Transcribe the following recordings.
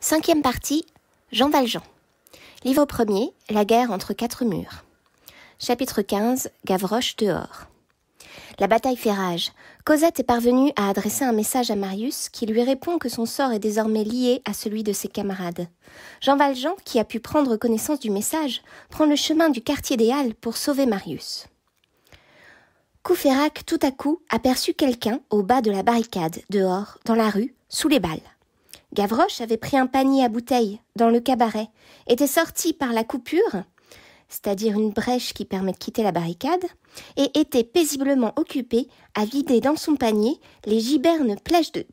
Cinquième partie, Jean Valjean. Livre 1er, la guerre entre quatre murs. Chapitre 15, Gavroche dehors. La bataille fait rage. Cosette est parvenue à adresser un message à Marius qui lui répond que son sort est désormais lié à celui de ses camarades. Jean Valjean, qui a pu prendre connaissance du message, prend le chemin du quartier des Halles pour sauver Marius. Courfeyrac, tout à coup, aperçut quelqu'un au bas de la barricade, dehors, dans la rue, sous les balles. Gavroche avait pris un panier à bouteilles dans le cabaret, était sorti par la coupure, c'est-à-dire une brèche qui permet de quitter la barricade, et était paisiblement occupé à vider dans son panier les gibernes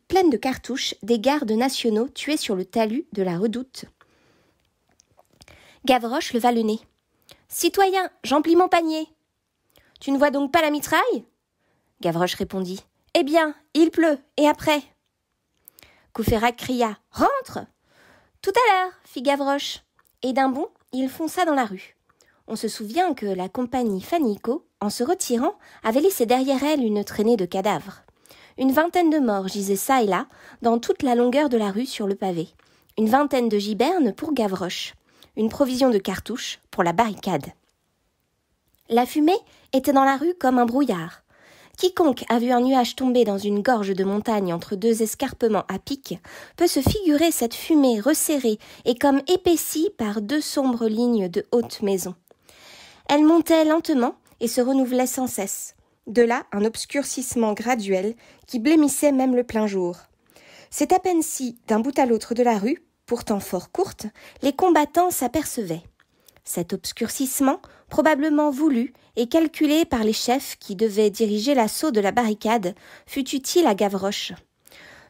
pleines de cartouches des gardes nationaux tués sur le talus de la Redoute. Gavroche leva le nez. « Citoyen, j'emplis mon panier. »« Tu ne vois donc pas la mitraille ?» Gavroche répondit. « Eh bien, il pleut, et après ?» Courfeyrac cria « Rentre !»« Tout à l'heure !» fit Gavroche, et d'un bond, il fonça dans la rue. On se souvient que la compagnie Fannicot, en se retirant, avait laissé derrière elle une traînée de cadavres. Une vingtaine de morts gisaient çà et là, dans toute la longueur de la rue sur le pavé. Une vingtaine de gibernes pour Gavroche. Une provision de cartouches pour la barricade. La fumée était dans la rue comme un brouillard. Quiconque a vu un nuage tomber dans une gorge de montagne entre deux escarpements à pic peut se figurer cette fumée resserrée et comme épaissie par deux sombres lignes de hautes maisons. Elle montait lentement et se renouvelait sans cesse. De là, un obscurcissement graduel qui blêmissait même le plein jour. C'est à peine si, d'un bout à l'autre de la rue, pourtant fort courte, les combattants s'apercevaient. Cet obscurcissement, probablement voulu et calculé par les chefs qui devaient diriger l'assaut de la barricade, fut utile à Gavroche.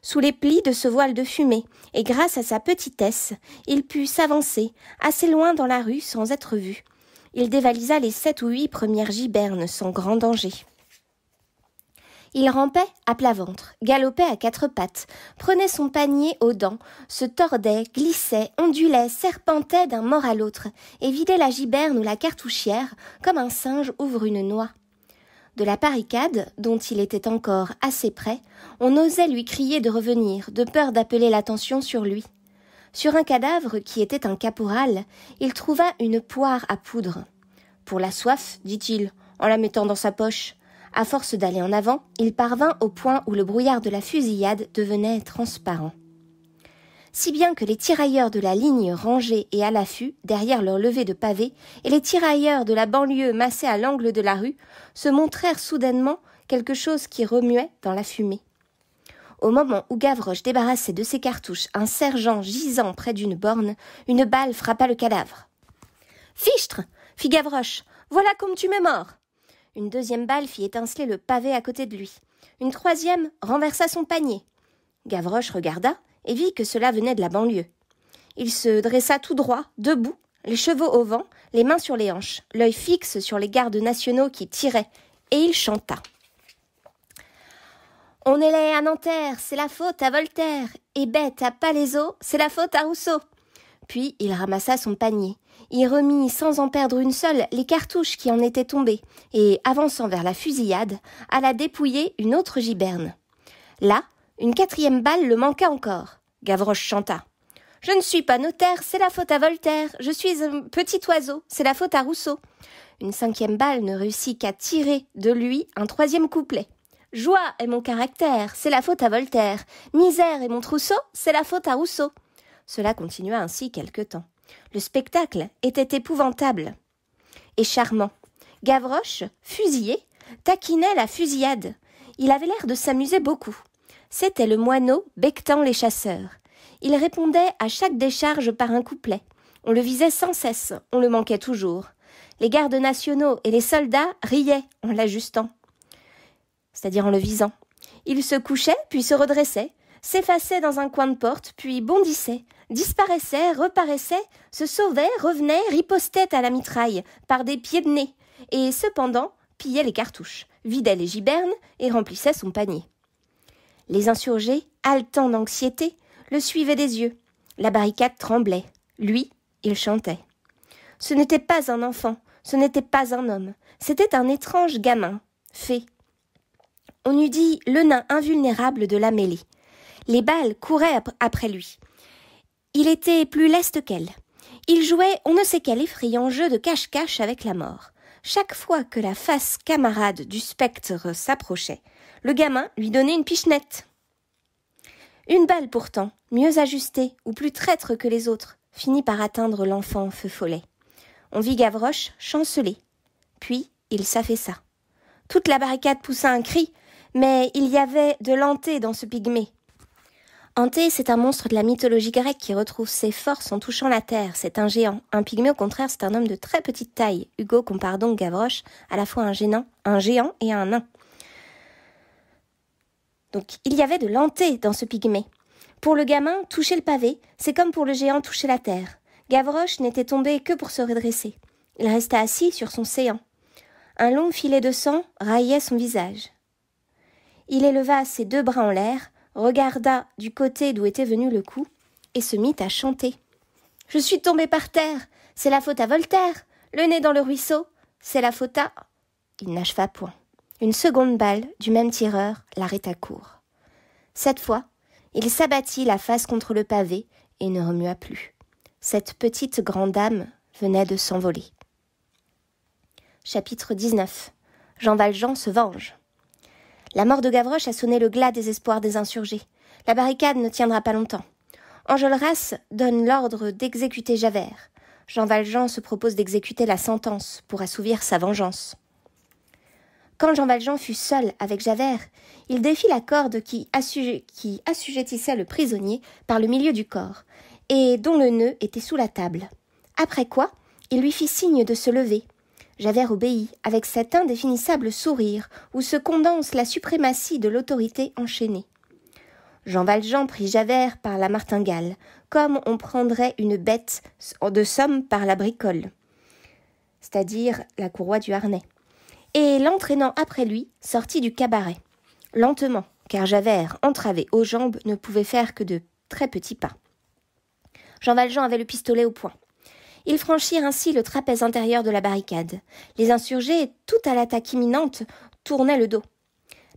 Sous les plis de ce voile de fumée, et grâce à sa petitesse, il put s'avancer assez loin dans la rue sans être vu. Il dévalisa les 7 ou 8 premières gibernes sans grand danger. Il rampait à plat ventre, galopait à 4 pattes, prenait son panier aux dents, se tordait, glissait, ondulait, serpentait d'un mort à l'autre, et vidait la giberne ou la cartouchière comme un singe ouvre une noix. De la barricade, dont il était encore assez près, on osait lui crier de revenir, de peur d'appeler l'attention sur lui. Sur un cadavre qui était un caporal, il trouva une poire à poudre. « Pour la soif, dit-il, en la mettant dans sa poche. » À force d'aller en avant, il parvint au point où le brouillard de la fusillade devenait transparent. Si bien que les tirailleurs de la ligne rangés et à l'affût, derrière leur levée de pavés, et les tirailleurs de la banlieue massés à l'angle de la rue, se montrèrent soudainement quelque chose qui remuait dans la fumée. Au moment où Gavroche débarrassait de ses cartouches un sergent gisant près d'une borne, une balle frappa le cadavre. « Fichtre !» fit Gavroche. « Voilà comme tu m'es mort !» Une deuxième balle fit étinceler le pavé à côté de lui. Une troisième renversa son panier. Gavroche regarda et vit que cela venait de la banlieue. Il se dressa tout droit, debout, les cheveux au vent, les mains sur les hanches, l'œil fixe sur les gardes nationaux qui tiraient, et il chanta. « On est laid à Nanterre, c'est la faute à Voltaire, et bête à Palaiseau, c'est la faute à Rousseau. » Puis il ramassa son panier. Il remit sans en perdre une seule les cartouches qui en étaient tombées et, avançant vers la fusillade, alla dépouiller une autre giberne. Là, une 4e balle le manqua encore. Gavroche chanta. « Je ne suis pas notaire, c'est la faute à Voltaire. Je suis un petit oiseau, c'est la faute à Rousseau. » Une 5e balle ne réussit qu'à tirer de lui un 3e couplet. « Joie est mon caractère, c'est la faute à Voltaire. Misère est mon trousseau, c'est la faute à Rousseau. » Cela continua ainsi quelque temps. Le spectacle était épouvantable et charmant. Gavroche, fusillé, taquinait la fusillade. Il avait l'air de s'amuser beaucoup. C'était le moineau becquetant les chasseurs. Il répondait à chaque décharge par un couplet. On le visait sans cesse, on le manquait toujours. Les gardes nationaux et les soldats riaient en l'ajustant, c'est-à-dire en le visant. Il se couchait, puis se redressait, s'effaçait dans un coin de porte, puis bondissait, disparaissait, reparaissait, se sauvait, revenait, ripostait à la mitraille, par des pieds de nez, et cependant pillait les cartouches, vidait les gibernes et remplissait son panier. Les insurgés, haletants d'anxiété, le suivaient des yeux. La barricade tremblait. Lui, il chantait. Ce n'était pas un enfant, ce n'était pas un homme, c'était un étrange gamin, fée. On eût dit le nain invulnérable de la mêlée. Les balles couraient après lui. Il était plus leste qu'elle. Il jouait on ne sait quel effrayant jeu de cache-cache avec la mort. Chaque fois que la face camarade du spectre s'approchait, le gamin lui donnait une pichenette. Une balle pourtant, mieux ajustée ou plus traître que les autres, finit par atteindre l'enfant feu follet. On vit Gavroche chanceler. Puis il s'affaissa. Toute la barricade poussa un cri, mais il y avait de l'Anté dans ce pygmée. Anté, c'est un monstre de la mythologie grecque qui retrouve ses forces en touchant la terre. C'est un géant. Un pygmée, au contraire, c'est un homme de très petite taille. Hugo compare donc Gavroche à la fois un géant et un nain. Donc, il y avait de l'Anté dans ce pygmée. Pour le gamin, toucher le pavé, c'est comme pour le géant toucher la terre. Gavroche n'était tombé que pour se redresser. Il resta assis sur son séant. Un long filet de sang raillait son visage. Il éleva ses 2 bras en l'air, regarda du côté d'où était venu le coup et se mit à chanter. « Je suis tombé par terre, c'est la faute à Voltaire. Le nez dans le ruisseau, c'est la faute à... » Il n'acheva point. Une seconde balle du même tireur l'arrêta court. Cette fois, il s'abattit la face contre le pavé et ne remua plus. Cette petite grande âme venait de s'envoler. Chapitre 19. Jean Valjean se venge. La mort de Gavroche a sonné le glas des espoirs des insurgés. La barricade ne tiendra pas longtemps. Enjolras donne l'ordre d'exécuter Javert. Jean Valjean se propose d'exécuter la sentence pour assouvir sa vengeance. Quand Jean Valjean fut seul avec Javert, il défit la corde qui assujettissait le prisonnier par le milieu du corps, et dont le nœud était sous la table. Après quoi, il lui fit signe de se lever. Javert obéit, avec cet indéfinissable sourire où se condense la suprématie de l'autorité enchaînée. Jean Valjean prit Javert par la martingale, comme on prendrait une bête de somme par la bricole, c'est-à-dire la courroie du harnais, et l'entraînant après lui, sortit du cabaret. Lentement, car Javert, entravé aux jambes, ne pouvait faire que de très petits pas. Jean Valjean avait le pistolet au poing. Ils franchirent ainsi le trapèze intérieur de la barricade. Les insurgés, tout à l'attaque imminente, tournaient le dos.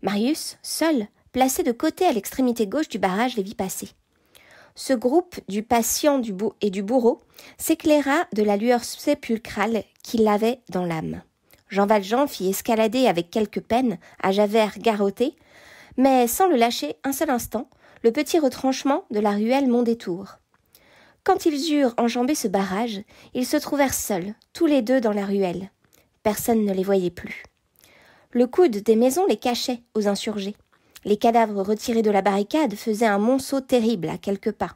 Marius, seul, placé de côté à l'extrémité gauche du barrage, les vit passer. Ce groupe du patient et du bourreau s'éclaira de la lueur sépulcrale qu'il avait dans l'âme. Jean Valjean fit escalader avec quelque peine à Javert garrotté, mais sans le lâcher un seul instant, le petit retranchement de la ruelle Mondétour. Quand ils eurent enjambé ce barrage, ils se trouvèrent seuls, tous les deux dans la ruelle. Personne ne les voyait plus. Le coude des maisons les cachait aux insurgés. Les cadavres retirés de la barricade faisaient un monceau terrible à quelques pas.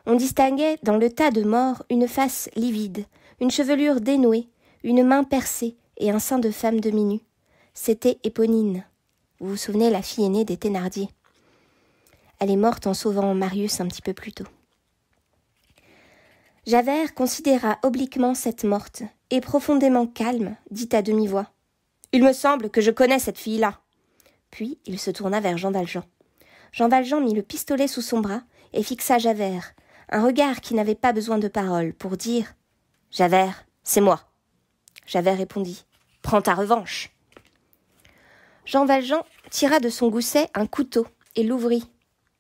On distinguait dans le tas de morts une face livide, une chevelure dénouée, une main percée et un sein de femme demi-nue. C'était Éponine. Vous vous souvenez, la fille aînée des Thénardier. Elle est morte en sauvant Marius un petit peu plus tôt. Javert considéra obliquement cette morte, et profondément calme, dit à demi-voix « Il me semble que je connais cette fille-là !» Puis il se tourna vers Jean Valjean. Jean Valjean mit le pistolet sous son bras et fixa Javert, un regard qui n'avait pas besoin de paroles, pour dire « Javert, c'est moi !» Javert répondit « Prends ta revanche !» Jean Valjean tira de son gousset un couteau et l'ouvrit.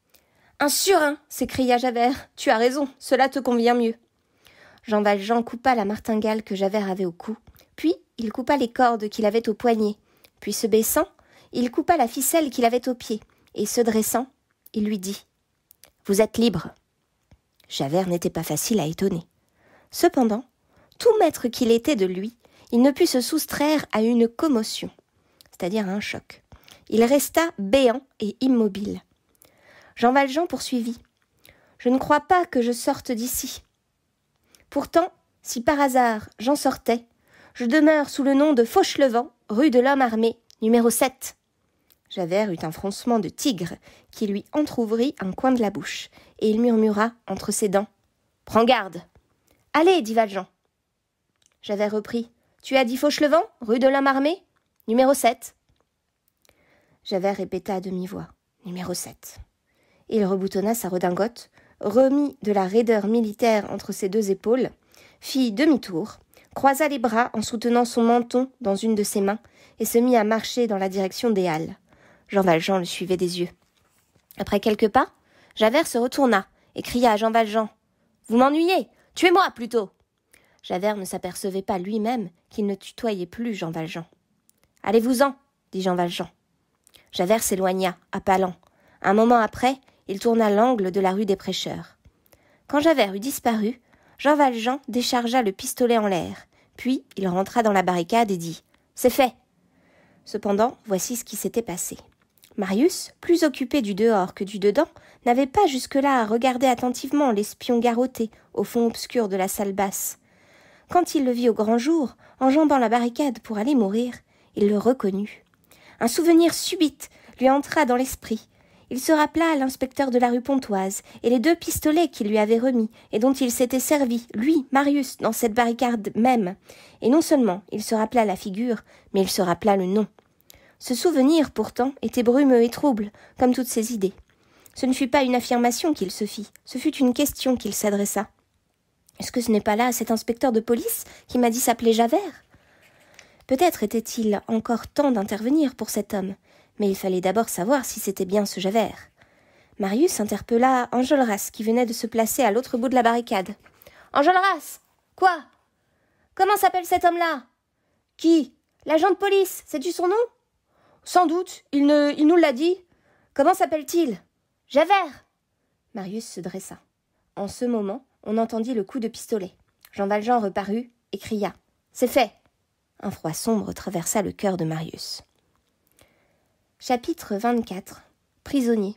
« Un surin !» s'écria Javert. « Tu as raison, cela te convient mieux. » Jean Valjean coupa la martingale que Javert avait au cou, puis il coupa les cordes qu'il avait au poignet, puis se baissant, il coupa la ficelle qu'il avait au pied, et se dressant, il lui dit « Vous êtes libre !» Javert n'était pas facile à étonner. Cependant, tout maître qu'il était de lui, il ne put se soustraire à une commotion, c'est-à-dire à un choc. Il resta béant et immobile. Jean Valjean poursuivit « Je ne crois pas que je sorte d'ici. Pourtant, si par hasard j'en sortais, je demeure sous le nom de Fauchelevent, rue de l'Homme Armé, numéro 7. » Javert eut un froncement de tigre qui lui entr'ouvrit un coin de la bouche, et il murmura entre ses dents « Prends garde !»« Allez, dit Valjean. » Javert reprit « Tu as dit Fauchelevent, rue de l'Homme Armé, numéro 7. » Javert répéta à demi-voix « Numéro 7. » Il reboutonna sa redingote, remit de la raideur militaire entre ses 2 épaules, fit demi-tour, croisa les bras en soutenant son menton dans une de ses mains et se mit à marcher dans la direction des Halles. Jean Valjean le suivait des yeux. Après quelques pas, Javert se retourna et cria à Jean Valjean Vous m'ennuyez. Tuez-moi plutôt. Javert ne s'apercevait pas lui-même qu'il ne tutoyait plus Jean Valjean. Allez-vous-en, dit Jean Valjean. Javert s'éloigna, à pas lents. Un moment après, il tourna l'angle de la rue des Prêcheurs. Quand Javert eut disparu, Jean Valjean déchargea le pistolet en l'air, puis il rentra dans la barricade et dit « C'est fait !» Cependant, voici ce qui s'était passé. Marius, plus occupé du dehors que du dedans, n'avait pas jusque-là à regarder attentivement l'espion garrotté au fond obscur de la salle basse. Quand il le vit au grand jour, enjambant la barricade pour aller mourir, il le reconnut. Un souvenir subit lui entra dans l'esprit. Il se rappela l'inspecteur de la rue Pontoise et les 2 pistolets qu'il lui avait remis et dont il s'était servi, lui, Marius, dans cette barricade même. Et non seulement il se rappela la figure, mais il se rappela le nom. Ce souvenir, pourtant, était brumeux et trouble, comme toutes ses idées. Ce ne fut pas une affirmation qu'il se fit, ce fut une question qu'il s'adressa. « Est-ce que ce n'est pas là cet inspecteur de police qui m'a dit s'appeler Javert ?» Peut-être était-il encore temps d'intervenir pour cet homme, mais il fallait d'abord savoir si c'était bien ce Javert. Marius interpella Enjolras qui venait de se placer à l'autre bout de la barricade. « Enjolras ! Quoi ? Comment s'appelle cet homme-là ? » ?»« Qui ? L'agent de police, sais-tu son nom ? » ?»« Sans doute, il nous l'a dit. Comment s'appelle-t-il ? » ?»« Javert !» Marius se dressa. En ce moment, on entendit le coup de pistolet. Jean Valjean reparut et cria « C'est fait !» Un froid sombre traversa le cœur de Marius. Chapitre 24. Prisonniers.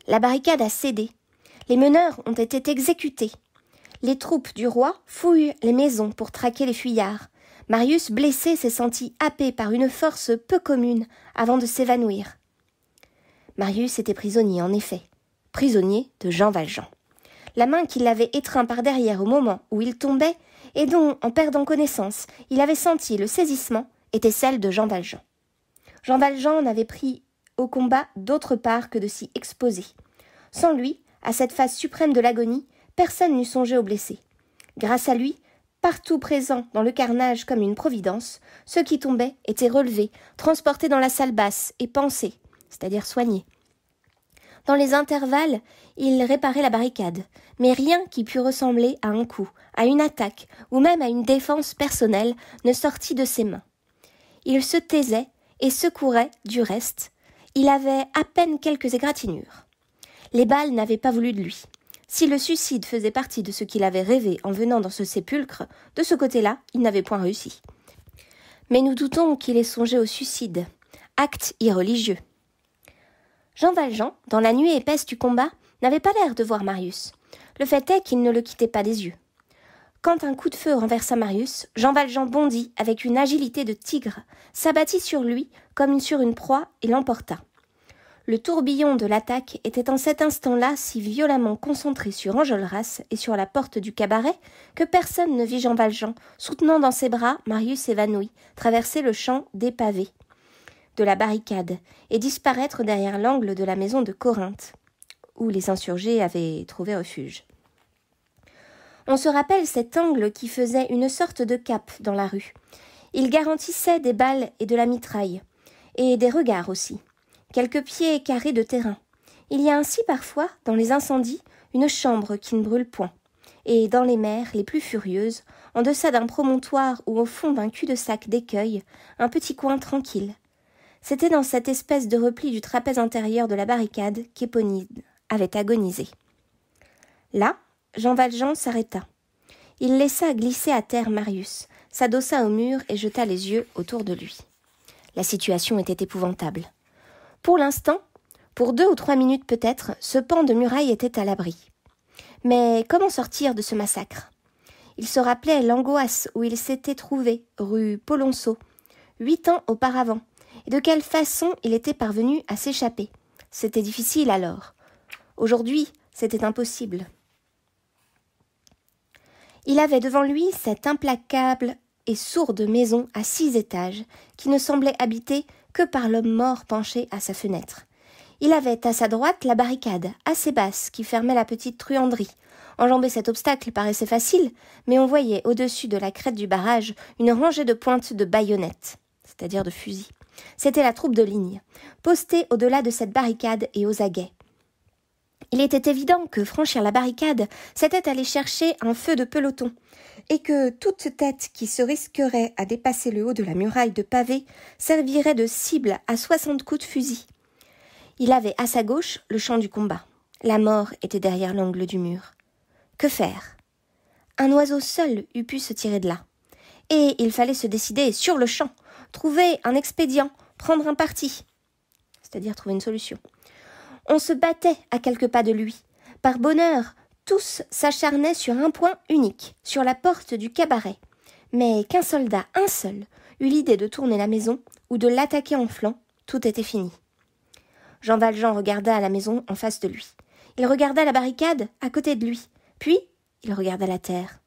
La barricade a cédé. Les meneurs ont été exécutés. Les troupes du roi fouillent les maisons pour traquer les fuyards. Marius, blessé, s'est senti happé par une force peu commune avant de s'évanouir. Marius était prisonnier, en effet. Prisonnier de Jean Valjean. La main qui l'avait étreint par derrière au moment où il tombait et dont, en perdant connaissance, il avait senti le saisissement, était celle de Jean Valjean. Jean Valjean n'avait pris au combat d'autre part que de s'y exposer. Sans lui, à cette phase suprême de l'agonie, personne n'eût songé aux blessés. Grâce à lui, partout présent dans le carnage comme une providence, ceux qui tombaient étaient relevés, transportés dans la salle basse et pansés, c'est-à-dire soignés. Dans les intervalles, il réparait la barricade, mais rien qui pût ressembler à un coup, à une attaque ou même à une défense personnelle ne sortit de ses mains. Il se taisait et secourait du reste. Il avait à peine quelques égratignures. Les balles n'avaient pas voulu de lui. Si le suicide faisait partie de ce qu'il avait rêvé en venant dans ce sépulcre, de ce côté-là, il n'avait point réussi. Mais nous doutons qu'il ait songé au suicide, acte irreligieux. Jean Valjean, dans la nuit épaisse du combat, n'avait pas l'air de voir Marius. Le fait est qu'il ne le quittait pas des yeux. Quand un coup de feu renversa Marius, Jean Valjean bondit avec une agilité de tigre, s'abattit sur lui comme sur une proie et l'emporta. Le tourbillon de l'attaque était en cet instant-là si violemment concentré sur Enjolras et sur la porte du cabaret que personne ne vit Jean Valjean, soutenant dans ses bras Marius évanoui, traverser le champ dépavé de la barricade et disparaître derrière l'angle de la maison de Corinthe, où les insurgés avaient trouvé refuge. On se rappelle cet angle qui faisait une sorte de cap dans la rue. Il garantissait des balles et de la mitraille, et des regards aussi. Quelques pieds carrés de terrain. Il y a ainsi parfois, dans les incendies, une chambre qui ne brûle point. Et dans les mers les plus furieuses, en deçà d'un promontoire ou au fond d'un cul-de-sac d'écueil, un petit coin tranquille. C'était dans cette espèce de repli du trapèze intérieur de la barricade qu'Éponine avait agonisé. Là, Jean Valjean s'arrêta. Il laissa glisser à terre Marius, s'adossa au mur et jeta les yeux autour de lui. La situation était épouvantable. Pour l'instant, pour 2 ou 3 minutes peut-être, ce pan de muraille était à l'abri. Mais comment sortir de ce massacre ? Il se rappelait l'angoisse où il s'était trouvé, rue Polonceau, 8 ans auparavant, et de quelle façon il était parvenu à s'échapper. C'était difficile alors. Aujourd'hui, c'était impossible. Il avait devant lui cette implacable et sourde maison à 6 étages qui ne semblait habitée que par l'homme mort penché à sa fenêtre. Il avait à sa droite la barricade, assez basse, qui fermait la petite truanderie. Enjamber cet obstacle paraissait facile, mais on voyait au-dessus de la crête du barrage une rangée de pointes de baïonnettes, c'est-à-dire de fusils. C'était la troupe de ligne, postée au-delà de cette barricade et aux aguets. Il était évident que franchir la barricade, c'était aller chercher un feu de peloton, et que toute tête qui se risquerait à dépasser le haut de la muraille de pavés servirait de cible à 60 coups de fusil. Il avait à sa gauche le champ du combat. La mort était derrière l'angle du mur. Que faire? Un oiseau seul eût pu se tirer de là. Et il fallait se décider sur le champ, trouver un expédient, prendre un parti, c'est-à-dire trouver une solution. On se battait à quelques pas de lui. Par bonheur, tous s'acharnaient sur un point unique, sur la porte du cabaret. Mais qu'un soldat, un seul, eut l'idée de tourner la maison ou de l'attaquer en flanc, tout était fini. Jean Valjean regarda la maison en face de lui. Il regarda la barricade à côté de lui. Puis, il regarda la terre,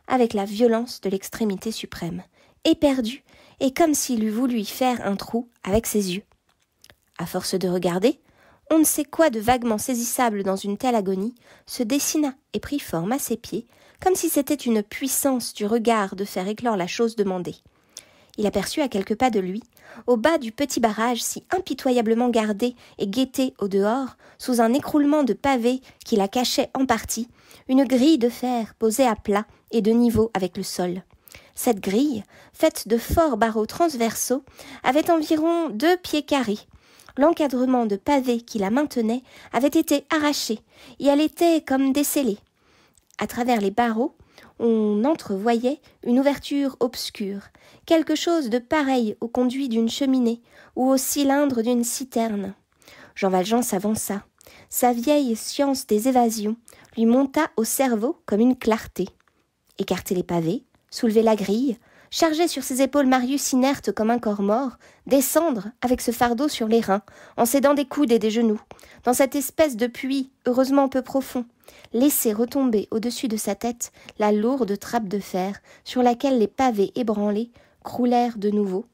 avec la violence de l'extrémité suprême, éperdu, et comme s'il eût voulu y faire un trou avec ses yeux. À force de regarder, on ne sait quoi de vaguement saisissable dans une telle agonie se dessina et prit forme à ses pieds, comme si c'était une puissance du regard de faire éclore la chose demandée. Il aperçut à quelques pas de lui, au bas du petit barrage si impitoyablement gardé et guetté au dehors, sous un écroulement de pavés qui la cachait en partie, une grille de fer posée à plat et de niveau avec le sol. Cette grille, faite de forts barreaux transversaux, avait environ 2 pieds carrés. L'encadrement de pavés qui la maintenait avait été arraché, et elle était comme descellée. À travers les barreaux, on entrevoyait une ouverture obscure, quelque chose de pareil au conduit d'une cheminée ou au cylindre d'une citerne. Jean Valjean s'avança. Sa vieille science des évasions lui monta au cerveau comme une clarté. Écarter les pavés, soulever la grille, charger sur ses épaules Marius inerte comme un corps mort, descendre avec ce fardeau sur les reins, en s'aidant des coudes et des genoux, dans cette espèce de puits heureusement peu profond, laisser retomber au-dessus de sa tête la lourde trappe de fer sur laquelle les pavés ébranlés croulèrent de nouveau,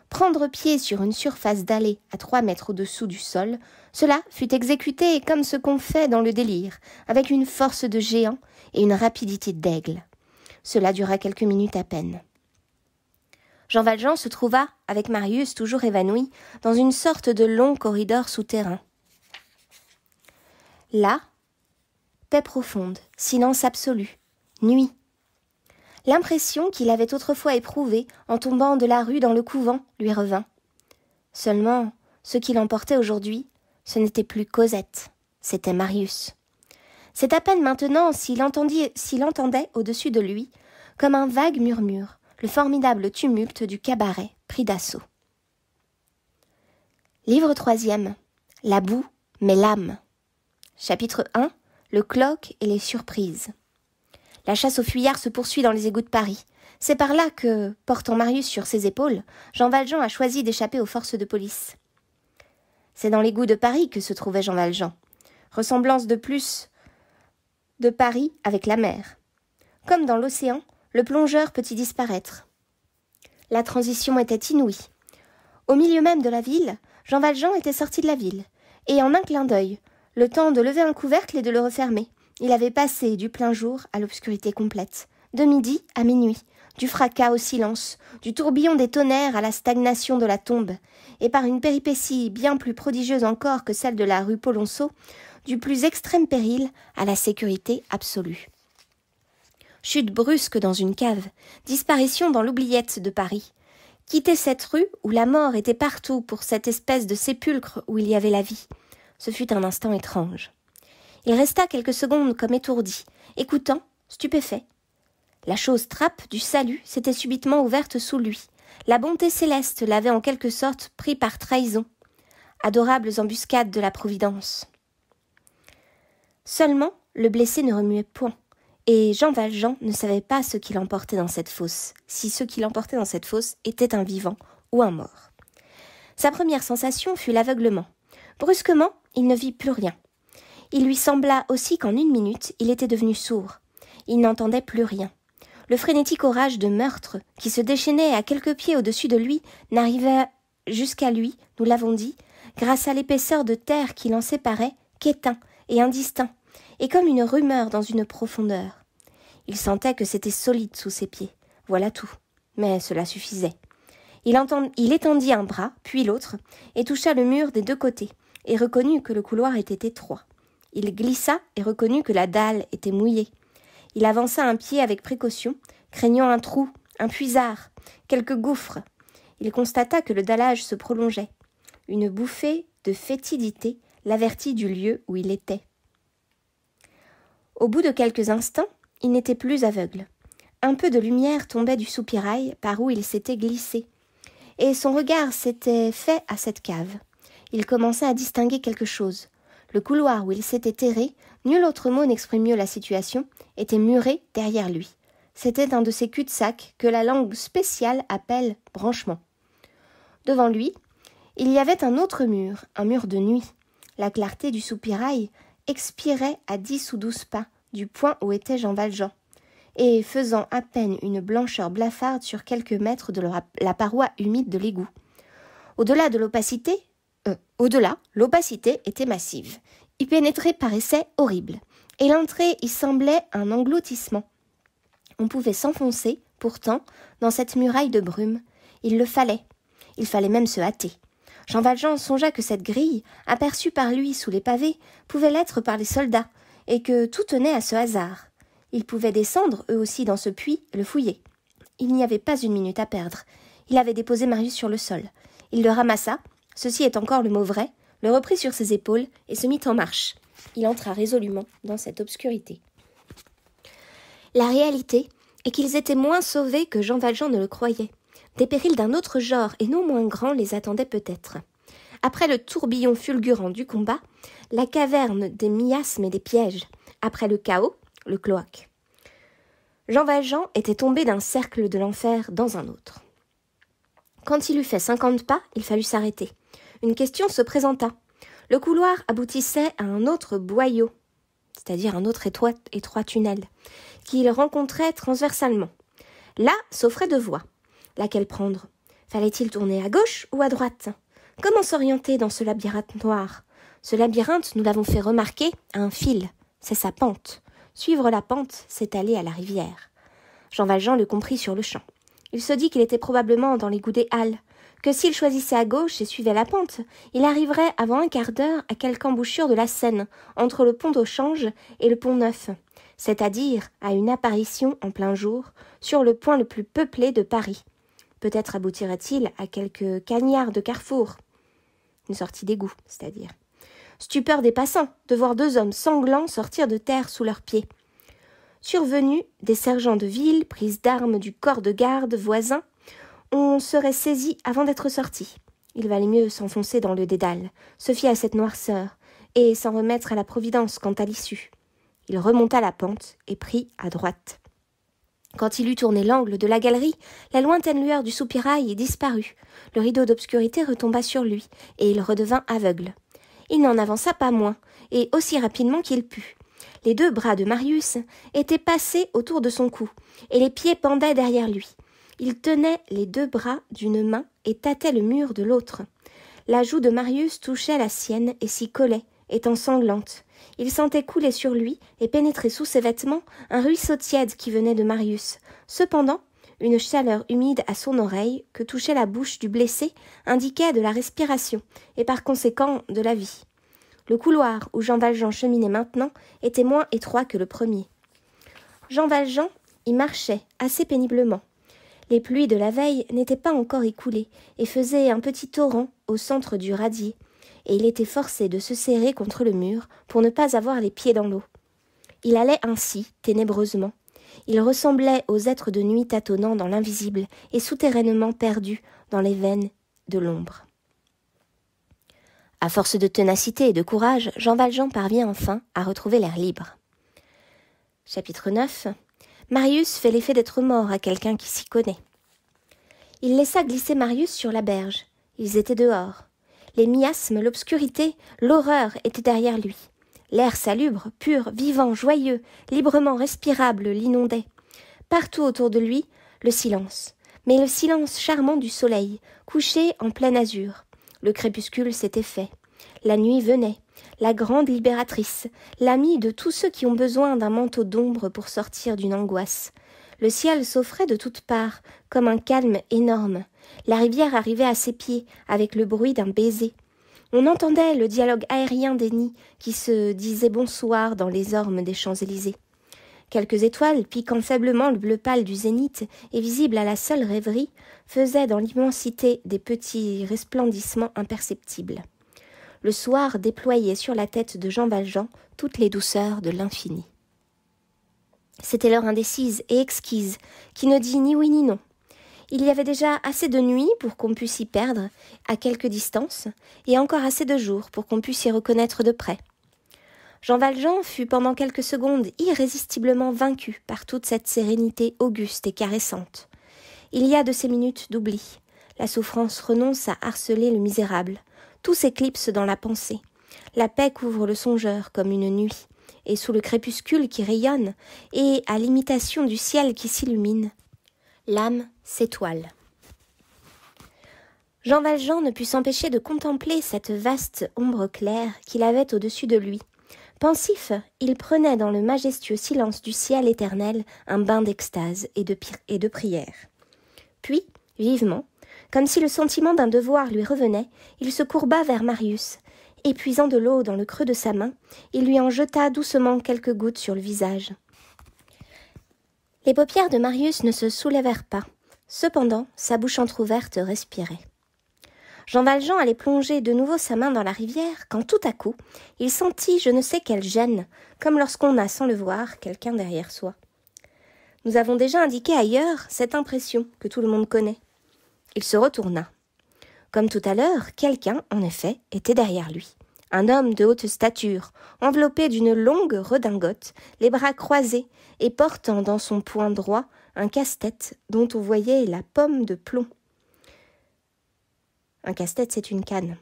prendre pied sur une surface dallée à 3 mètres au-dessous du sol, cela fut exécuté comme ce qu'on fait dans le délire, avec une force de géant et une rapidité d'aigle. Cela dura quelques minutes à peine. Jean Valjean se trouva, avec Marius toujours évanoui, dans une sorte de long corridor souterrain. Là, paix profonde, silence absolu, nuit. L'impression qu'il avait autrefois éprouvée en tombant de la rue dans le couvent lui revint. Seulement, ce qui l'emportait aujourd'hui, ce n'était plus Cosette, c'était Marius. C'est à peine maintenant s'il entendait au-dessus de lui, comme un vague murmure, le formidable tumulte du cabaret pris d'assaut. Livre 3e. La boue, mais l'âme. Chapitre 1. Le cloque et les surprises. La chasse aux fuyards se poursuit dans les égouts de Paris. C'est par là que, portant Marius sur ses épaules, Jean Valjean a choisi d'échapper aux forces de police. C'est dans l'égout de Paris que se trouvait Jean Valjean. Ressemblance de plus de Paris avec la mer. Comme dans l'océan, le plongeur peut y disparaître. La transition était inouïe. Au milieu même de la ville, Jean Valjean était sorti de la ville, et en un clin d'œil, le temps de lever un couvercle et de le refermer, il avait passé du plein jour à l'obscurité complète, de midi à minuit, du fracas au silence, du tourbillon des tonnerres à la stagnation de la tombe, et par une péripétie bien plus prodigieuse encore que celle de la rue Polonceau, du plus extrême péril à la sécurité absolue. Chute brusque dans une cave, disparition dans l'oubliette de Paris. Quitter cette rue où la mort était partout pour cette espèce de sépulcre où il y avait la vie. Ce fut un instant étrange. Il resta quelques secondes comme étourdi, écoutant, stupéfait. La chose trappe du salut s'était subitement ouverte sous lui. La bonté céleste l'avait en quelque sorte pris par trahison. Adorables embuscades de la Providence. Seulement, le blessé ne remuait point. Et Jean Valjean ne savait pas ce qui l'emportait dans cette fosse, si ce qui l'emportait dans cette fosse était un vivant ou un mort. Sa première sensation fut l'aveuglement. Brusquement, il ne vit plus rien. Il lui sembla aussi qu'en 1 minute, il était devenu sourd. Il n'entendait plus rien. Le frénétique orage de meurtre qui se déchaînait à quelques pieds au-dessus de lui n'arrivait jusqu'à lui, nous l'avons dit, grâce à l'épaisseur de terre qui l'en séparait, qu'éteint et indistinct, et comme une rumeur dans une profondeur. Il sentait que c'était solide sous ses pieds. Voilà tout. Mais cela suffisait. Il étendit un bras, puis l'autre, et toucha le mur des 2 côtés, et reconnut que le couloir était étroit. Il glissa et reconnut que la dalle était mouillée. Il avança un pied avec précaution, craignant un trou, un puisard, quelque gouffre. Il constata que le dallage se prolongeait. Une bouffée de fétidité l'avertit du lieu où il était. Au bout de quelques instants, il n'était plus aveugle. Un peu de lumière tombait du soupirail par où il s'était glissé, et son regard s'était fait à cette cave. Il commençait à distinguer quelque chose. Le couloir où il s'était terré, nul autre mot n'exprime mieux la situation, était muré derrière lui. C'était un de ces cul-de-sac que la langue spéciale appelle branchement. Devant lui, il y avait un autre mur, un mur de nuit. La clarté du soupirail expirait à 10 ou 12 pas du point où était Jean Valjean, et faisant à peine une blancheur blafarde sur quelques mètres de la paroi humide de l'égout. Au-delà, l'opacité était massive. Y pénétrer paraissait horrible, et l'entrée y semblait un engloutissement. On pouvait s'enfoncer, pourtant, dans cette muraille de brume. Il fallait même se hâter. Jean Valjean songea que cette grille, aperçue par lui sous les pavés, pouvait l'être par les soldats, et que tout tenait à ce hasard. Ils pouvaient descendre, eux aussi, dans ce puits, le fouiller. Il n'y avait pas une minute à perdre. Il avait déposé Marius sur le sol. Il le ramassa, ceci est encore le mot vrai, le reprit sur ses épaules et se mit en marche. Il entra résolument dans cette obscurité. La réalité est qu'ils étaient moins sauvés que Jean Valjean ne le croyait. Des périls d'un autre genre et non moins grands les attendaient peut-être. Après le tourbillon fulgurant du combat, la caverne des miasmes et des pièges. Après le chaos, le cloaque. Jean Valjean était tombé d'un cercle de l'enfer dans un autre. Quand il eut fait 50 pas, il fallut s'arrêter. Une question se présenta. Le couloir aboutissait à un autre boyau, c'est-à-dire un autre étroit tunnel, qu'il rencontrait transversalement. Là s'offraient deux voies. Laquelle prendre? Fallait-il tourner à gauche ou à droite? Comment s'orienter dans ce labyrinthe noir? Ce labyrinthe, nous l'avons fait remarquer, a un fil. C'est sa pente. Suivre la pente, c'est aller à la rivière. Jean Valjean le comprit sur le champ. Il se dit qu'il était probablement dans l'égout des Halles, que s'il choisissait à gauche et suivait la pente, il arriverait avant un quart d'heure à quelque embouchure de la Seine, entre le pont d'Au Change et le pont Neuf, c'est-à-dire à une apparition en plein jour sur le point le plus peuplé de Paris. Peut-être aboutirait-il à quelques cagnards de carrefour, une sortie d'égout, c'est-à-dire. Stupeur des passants de voir deux hommes sanglants sortir de terre sous leurs pieds. Survenus, des sergents de ville, prises d'armes du corps de garde voisin, on serait saisi avant d'être sortis. Il valait mieux s'enfoncer dans le dédale, se fier à cette noirceur, et s'en remettre à la providence quant à l'issue. Il remonta la pente et prit à droite. Quand il eut tourné l'angle de la galerie, la lointaine lueur du soupirail disparut. Le rideau d'obscurité retomba sur lui, et il redevint aveugle. Il n'en avança pas moins, et aussi rapidement qu'il put. Les deux bras de Marius étaient passés autour de son cou, et les pieds pendaient derrière lui. Il tenait les deux bras d'une main et tâtait le mur de l'autre. La joue de Marius touchait la sienne et s'y collait, étant sanglante. Il sentait couler sur lui et pénétrer sous ses vêtements un ruisseau tiède qui venait de Marius. Cependant, une chaleur humide à son oreille, que touchait la bouche du blessé, indiquait de la respiration, et par conséquent de la vie. Le couloir où Jean Valjean cheminait maintenant était moins étroit que le premier. Jean Valjean y marchait assez péniblement. Les pluies de la veille n'étaient pas encore écoulées et faisaient un petit torrent au centre du radier, et il était forcé de se serrer contre le mur pour ne pas avoir les pieds dans l'eau. Il allait ainsi, ténébreusement. Il ressemblait aux êtres de nuit tâtonnant dans l'invisible et souterrainement perdus dans les veines de l'ombre. À force de ténacité et de courage, Jean Valjean parvient enfin à retrouver l'air libre. Chapitre 9. Marius fait l'effet d'être mort à quelqu'un qui s'y connaît. Il laissa glisser Marius sur la berge. Ils étaient dehors. Les miasmes, l'obscurité, l'horreur étaient derrière lui. L'air salubre, pur, vivant, joyeux, librement respirable l'inondait. Partout autour de lui, le silence. Mais le silence charmant du soleil, couché en plein azur. Le crépuscule s'était fait. La nuit venait, la grande libératrice, l'amie de tous ceux qui ont besoin d'un manteau d'ombre pour sortir d'une angoisse. Le ciel s'offrait de toutes parts, comme un calme énorme. La rivière arrivait à ses pieds, avec le bruit d'un baiser. On entendait le dialogue aérien des nids qui se disaient bonsoir dans les ormes des Champs-Élysées. Quelques étoiles, piquant faiblement le bleu pâle du zénith et visibles à la seule rêverie, faisaient dans l'immensité des petits resplendissements imperceptibles. Le soir déployait sur la tête de Jean Valjean toutes les douceurs de l'infini. C'était l'heure indécise et exquise, qui ne dit ni oui ni non. Il y avait déjà assez de nuit pour qu'on pût s'y perdre à quelque distance, et encore assez de jours pour qu'on pût s'y reconnaître de près. Jean Valjean fut pendant quelques secondes irrésistiblement vaincu par toute cette sérénité auguste et caressante. Il y a de ces minutes d'oubli. La souffrance renonce à harceler le misérable. Tout s'éclipse dans la pensée. La paix couvre le songeur comme une nuit, et sous le crépuscule qui rayonne, et à l'imitation du ciel qui s'illumine, l'âme s'étoile. Jean Valjean ne put s'empêcher de contempler cette vaste ombre claire qu'il avait au-dessus de lui. Pensif, il prenait dans le majestueux silence du ciel éternel un bain d'extase et de prière. Puis, vivement, comme si le sentiment d'un devoir lui revenait, il se courba vers Marius, et puisant de l'eau dans le creux de sa main, il lui en jeta doucement quelques gouttes sur le visage. Les paupières de Marius ne se soulevèrent pas. Cependant, sa bouche entr'ouverte respirait. Jean Valjean allait plonger de nouveau sa main dans la rivière quand tout à coup, il sentit je ne sais quelle gêne, comme lorsqu'on a, sans le voir, quelqu'un derrière soi. Nous avons déjà indiqué ailleurs cette impression que tout le monde connaît. Il se retourna. Comme tout à l'heure, quelqu'un, en effet, était derrière lui. Un homme de haute stature, enveloppé d'une longue redingote, les bras croisés et portant dans son poing droit un casse-tête dont on voyait la pomme de plomb. Un casse-tête, c'est une canne.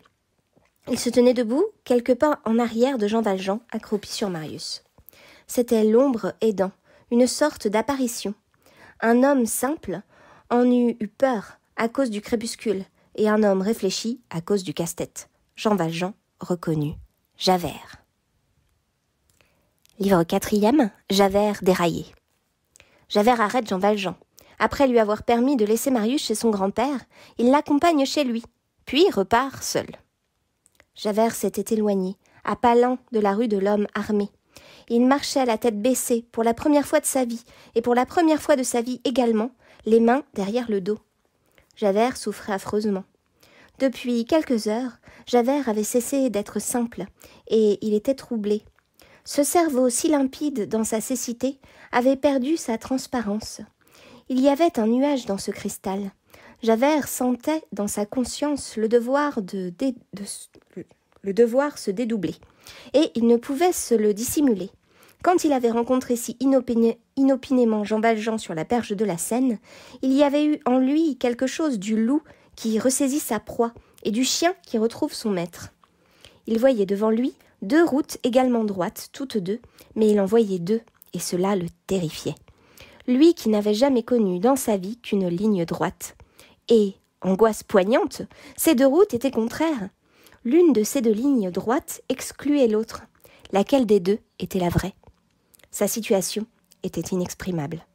Il se tenait debout, quelques pas en arrière de Jean Valjean, accroupi sur Marius. C'était l'ombre aidant, une sorte d'apparition. Un homme simple en eût eu peur à cause du crépuscule, et un homme réfléchi à cause du casse-tête. Jean Valjean reconnut Javert. Livre 4e, Javert déraillé. Javert arrête Jean Valjean. Après lui avoir permis de laisser Marius chez son grand-père, il l'accompagne chez lui, puis repart seul. Javert s'était éloigné, à pas lents de la rue de l'Homme armé. Il marchait la tête baissée pour la première fois de sa vie, et pour la première fois de sa vie également, les mains derrière le dos. Javert souffrait affreusement. Depuis quelques heures, Javert avait cessé d'être simple, et il était troublé. Ce cerveau si limpide dans sa cécité avait perdu sa transparence. Il y avait un nuage dans ce cristal. Javert sentait dans sa conscience le devoir se dédoubler, et il ne pouvait se le dissimuler. Quand il avait rencontré si inopinément Jean Valjean sur la berge de la Seine, il y avait eu en lui quelque chose du loup qui ressaisit sa proie et du chien qui retrouve son maître. Il voyait devant lui 2 routes également droites, toutes 2, mais il en voyait 2, et cela le terrifiait. Lui qui n'avait jamais connu dans sa vie qu'une ligne droite. Et, angoisse poignante, ces 2 routes étaient contraires. L'une de ces 2 lignes droites excluait l'autre. Laquelle des 2 était la vraie? Sa situation était inexprimable.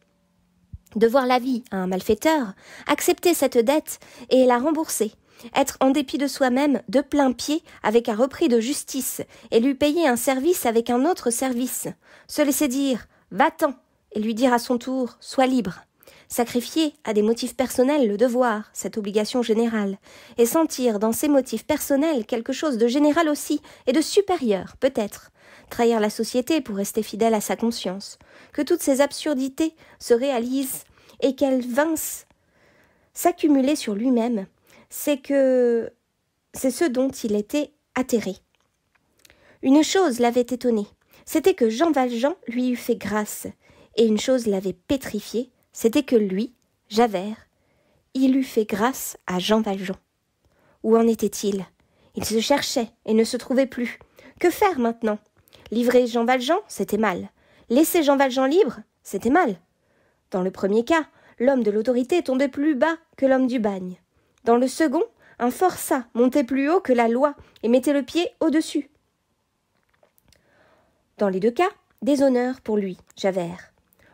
Devoir la vie à un malfaiteur, accepter cette dette et la rembourser, être en dépit de soi-même de plein pied avec un repris de justice et lui payer un service avec un autre service, se laisser dire « va-t'en » et lui dire à son tour « sois libre », sacrifier à des motifs personnels le devoir, cette obligation générale, et sentir dans ces motifs personnels quelque chose de général aussi et de supérieur peut-être, trahir la société pour rester fidèle à sa conscience, que toutes ces absurdités se réalisent et qu'elles vinssent s'accumuler sur lui-même, c'est ce dont il était atterré. Une chose l'avait étonné, c'était que Jean Valjean lui eût fait grâce, et une chose l'avait pétrifié, c'était que lui, Javert, il eût fait grâce à Jean Valjean. Où en était-il? Il se cherchait et ne se trouvait plus. Que faire maintenant? Livrer Jean Valjean, c'était mal. Laisser Jean Valjean libre, c'était mal. Dans le premier cas, l'homme de l'autorité tombait plus bas que l'homme du bagne. Dans le second, un forçat montait plus haut que la loi et mettait le pied au-dessus. Dans les 2 cas, déshonneur pour lui, Javert.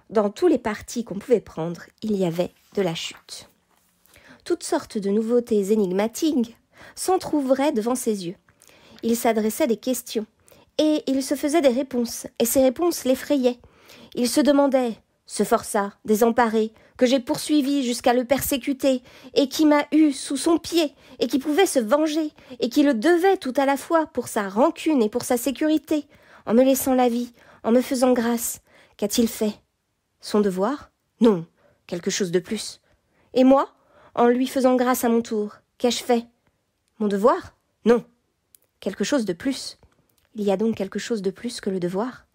Dans tous les partis qu'on pouvait prendre, il y avait de la chute. Toutes sortes de nouveautés énigmatiques s'entr'ouvraient devant ses yeux. Il s'adressait des questions, et il se faisait des réponses, et ces réponses l'effrayaient. Il se demandait, ce forçat, désemparé, que j'ai poursuivi jusqu'à le persécuter, et qui m'a eu sous son pied, et qui pouvait se venger, et qui le devait tout à la fois pour sa rancune et pour sa sécurité, en me laissant la vie, en me faisant grâce. Qu'a-t-il fait? Son devoir? Non, quelque chose de plus. Et moi, en lui faisant grâce à mon tour, qu'ai-je fait? Mon devoir? Non, quelque chose de plus. Il y a donc quelque chose de plus que le devoir?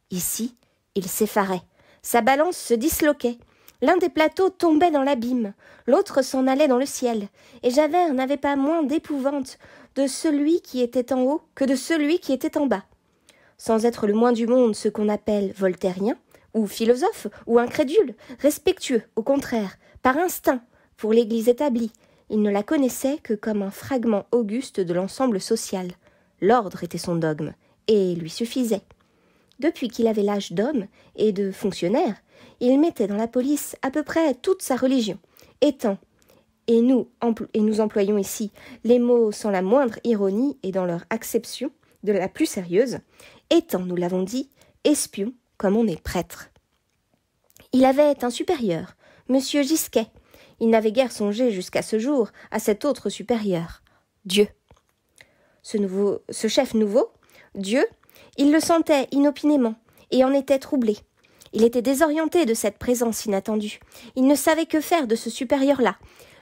Ici, il s'effarait. Sa balance se disloquait. L'un des plateaux tombait dans l'abîme, l'autre s'en allait dans le ciel, et Javert n'avait pas moins d'épouvante de celui qui était en haut que de celui qui était en bas. Sans être le moins du monde ce qu'on appelle voltairien, ou philosophe, ou incrédule, respectueux, au contraire, par instinct, pour l'Église établie, il ne la connaissait que comme un fragment auguste de l'ensemble social. L'ordre était son dogme, et lui suffisait. Depuis qu'il avait l'âge d'homme et de fonctionnaire, il mettait dans la police à peu près toute sa religion, étant, et nous employons ici les mots sans la moindre ironie et dans leur acception de la plus sérieuse, étant, nous l'avons dit, espion comme on est prêtre. Il avait un supérieur, M. Gisquet. Il n'avait guère songé jusqu'à ce jour à cet autre supérieur, Dieu. Ce chef nouveau, Dieu, il le sentait inopinément et en était troublé. Il était désorienté de cette présence inattendue. Il ne savait que faire de ce supérieur-là,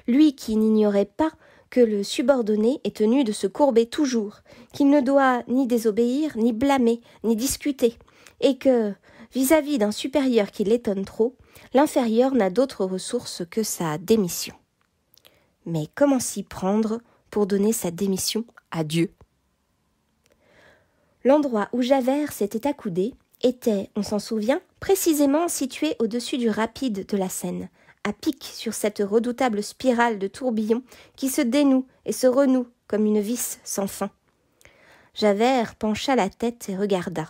lui qui n'ignorait pas que le subordonné est tenu de se courber toujours, qu'il ne doit ni désobéir, ni blâmer, ni discuter, et que, vis-à-vis d'un supérieur qui l'étonne trop, l'inférieur n'a d'autre ressource que sa démission. Mais comment s'y prendre pour donner sa démission à Dieu? L'endroit où Javert s'était accoudé était, on s'en souvient, précisément situé au-dessus du rapide de la Seine, à pic sur cette redoutable spirale de tourbillons qui se dénoue et se renoue comme une vis sans fin. Javert pencha la tête et regarda.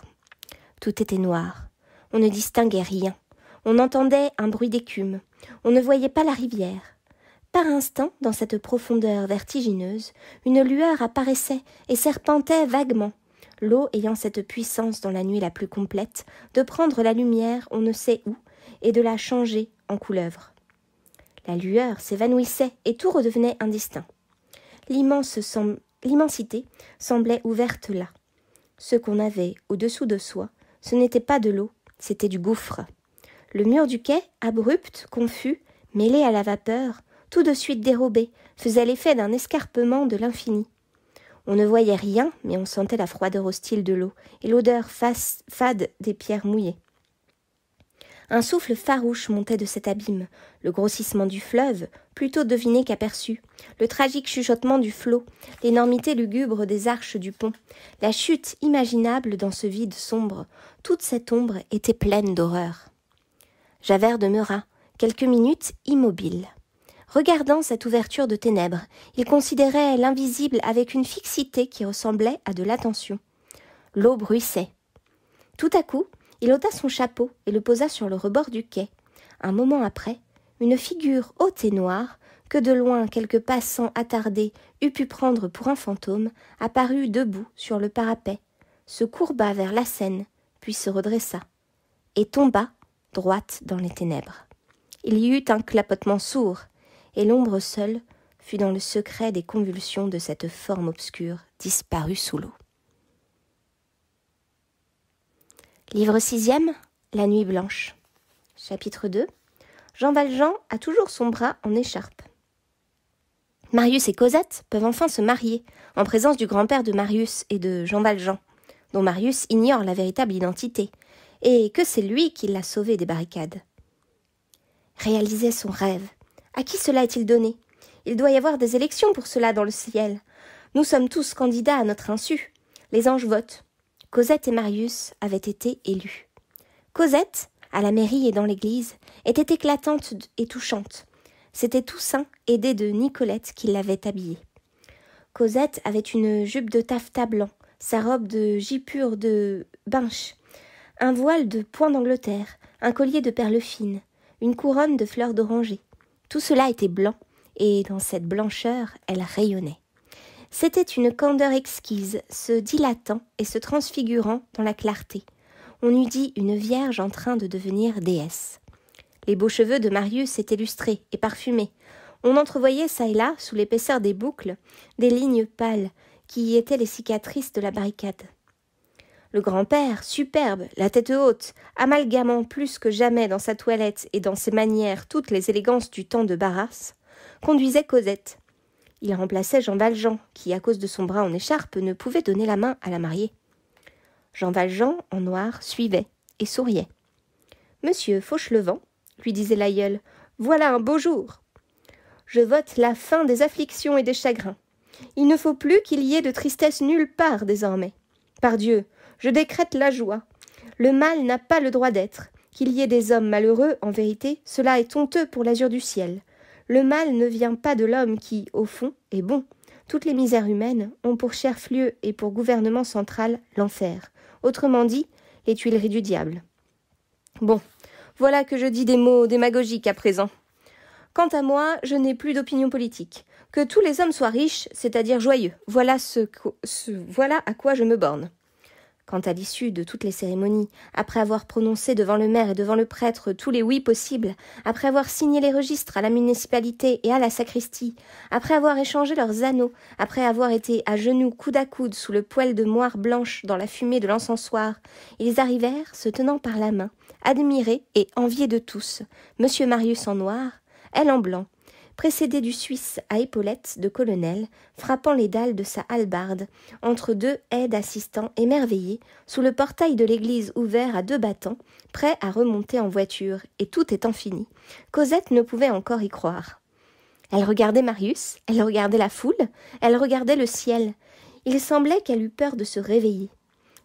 Tout était noir. On ne distinguait rien. On entendait un bruit d'écume. On ne voyait pas la rivière. Par instant, dans cette profondeur vertigineuse, une lueur apparaissait et serpentait vaguement, l'eau ayant cette puissance dans la nuit la plus complète de prendre la lumière on ne sait où et de la changer en couleuvre. La lueur s'évanouissait et tout redevenait indistinct. L'immensité semblait ouverte là. Ce qu'on avait au-dessous de soi, ce n'était pas de l'eau, c'était du gouffre. Le mur du quai, abrupt, confus, mêlé à la vapeur, tout de suite dérobé, faisait l'effet d'un escarpement de l'infini. On ne voyait rien, mais on sentait la froideur hostile de l'eau et l'odeur fade des pierres mouillées. Un souffle farouche montait de cet abîme, le grossissement du fleuve, plutôt deviné qu'aperçu, le tragique chuchotement du flot, l'énormité lugubre des arches du pont, la chute imaginable dans ce vide sombre, toute cette ombre était pleine d'horreur. Javert demeura, quelques minutes, immobile. Regardant cette ouverture de ténèbres, il considérait l'invisible avec une fixité qui ressemblait à de l'attention. L'eau bruissait. Tout à coup, il ôta son chapeau et le posa sur le rebord du quai. Un moment après, une figure haute et noire, que de loin quelque passant attardé eût pu prendre pour un fantôme, apparut debout sur le parapet, se courba vers la Seine, puis se redressa, et tomba, droite dans les ténèbres. Il y eut un clapotement sourd, et l'ombre seule fut dans le secret des convulsions de cette forme obscure disparue sous l'eau. Livre 6e, La nuit blanche. Chapitre 2. Jean Valjean a toujours son bras en écharpe. Marius et Cosette peuvent enfin se marier, en présence du grand-père de Marius et de Jean Valjean, dont Marius ignore la véritable identité, et que c'est lui qui l'a sauvé des barricades. Réaliser son rêve. À qui cela est-il donné? Il doit y avoir des élections pour cela dans le ciel. Nous sommes tous candidats à notre insu. Les anges votent. Cosette et Marius avaient été élus. Cosette, à la mairie et dans l'église, était éclatante et touchante. C'était Toussaint, aidé de Nicolette, qui l'avait habillée. Cosette avait une jupe de taffetas blanc, sa robe de gipure de Binche, un voile de point d'Angleterre, un collier de perles fines, une couronne de fleurs d'oranger. Tout cela était blanc, et dans cette blancheur, elle rayonnait. C'était une candeur exquise, se dilatant et se transfigurant dans la clarté. On eût dit une vierge en train de devenir déesse. Les beaux cheveux de Marius étaient lustrés et parfumés. On entrevoyait çà et là, sous l'épaisseur des boucles, des lignes pâles qui y étaient les cicatrices de la barricade. Le grand-père, superbe, la tête haute, amalgamant plus que jamais dans sa toilette et dans ses manières toutes les élégances du temps de Barras, conduisait Cosette. Il remplaçait Jean Valjean, qui, à cause de son bras en écharpe, ne pouvait donner la main à la mariée. Jean Valjean, en noir, suivait et souriait. « Monsieur Fauchelevent, lui disait l'aïeul, voilà un beau jour. Je vote la fin des afflictions et des chagrins. Il ne faut plus qu'il y ait de tristesse nulle part désormais. Pardieu, je décrète la joie. Le mal n'a pas le droit d'être. Qu'il y ait des hommes malheureux, en vérité, cela est honteux pour l'azur du ciel. Le mal ne vient pas de l'homme qui, au fond, est bon. Toutes les misères humaines ont pour chef-lieu et pour gouvernement central l'enfer. Autrement dit, les Tuileries du diable. Bon, voilà que je dis des mots démagogiques à présent. Quant à moi, je n'ai plus d'opinion politique. Que tous les hommes soient riches, c'est-à-dire joyeux, voilà à quoi je me borne. Quant à l'issue de toutes les cérémonies, après avoir prononcé devant le maire et devant le prêtre tous les oui possibles, après avoir signé les registres à la municipalité et à la sacristie, après avoir échangé leurs anneaux, après avoir été à genoux coude à coude sous le poêle de moire blanche dans la fumée de l'encensoir, ils arrivèrent, se tenant par la main, admirés et enviés de tous, monsieur Marius en noir, elle en blanc, précédé du Suisse à épaulettes de colonel, frappant les dalles de sa hallebarde, entre deux haies d'assistants émerveillés, sous le portail de l'église ouvert à 2 battants, prêts à remonter en voiture, et tout étant fini. Cosette ne pouvait encore y croire. Elle regardait Marius, elle regardait la foule, elle regardait le ciel. Il semblait qu'elle eût peur de se réveiller.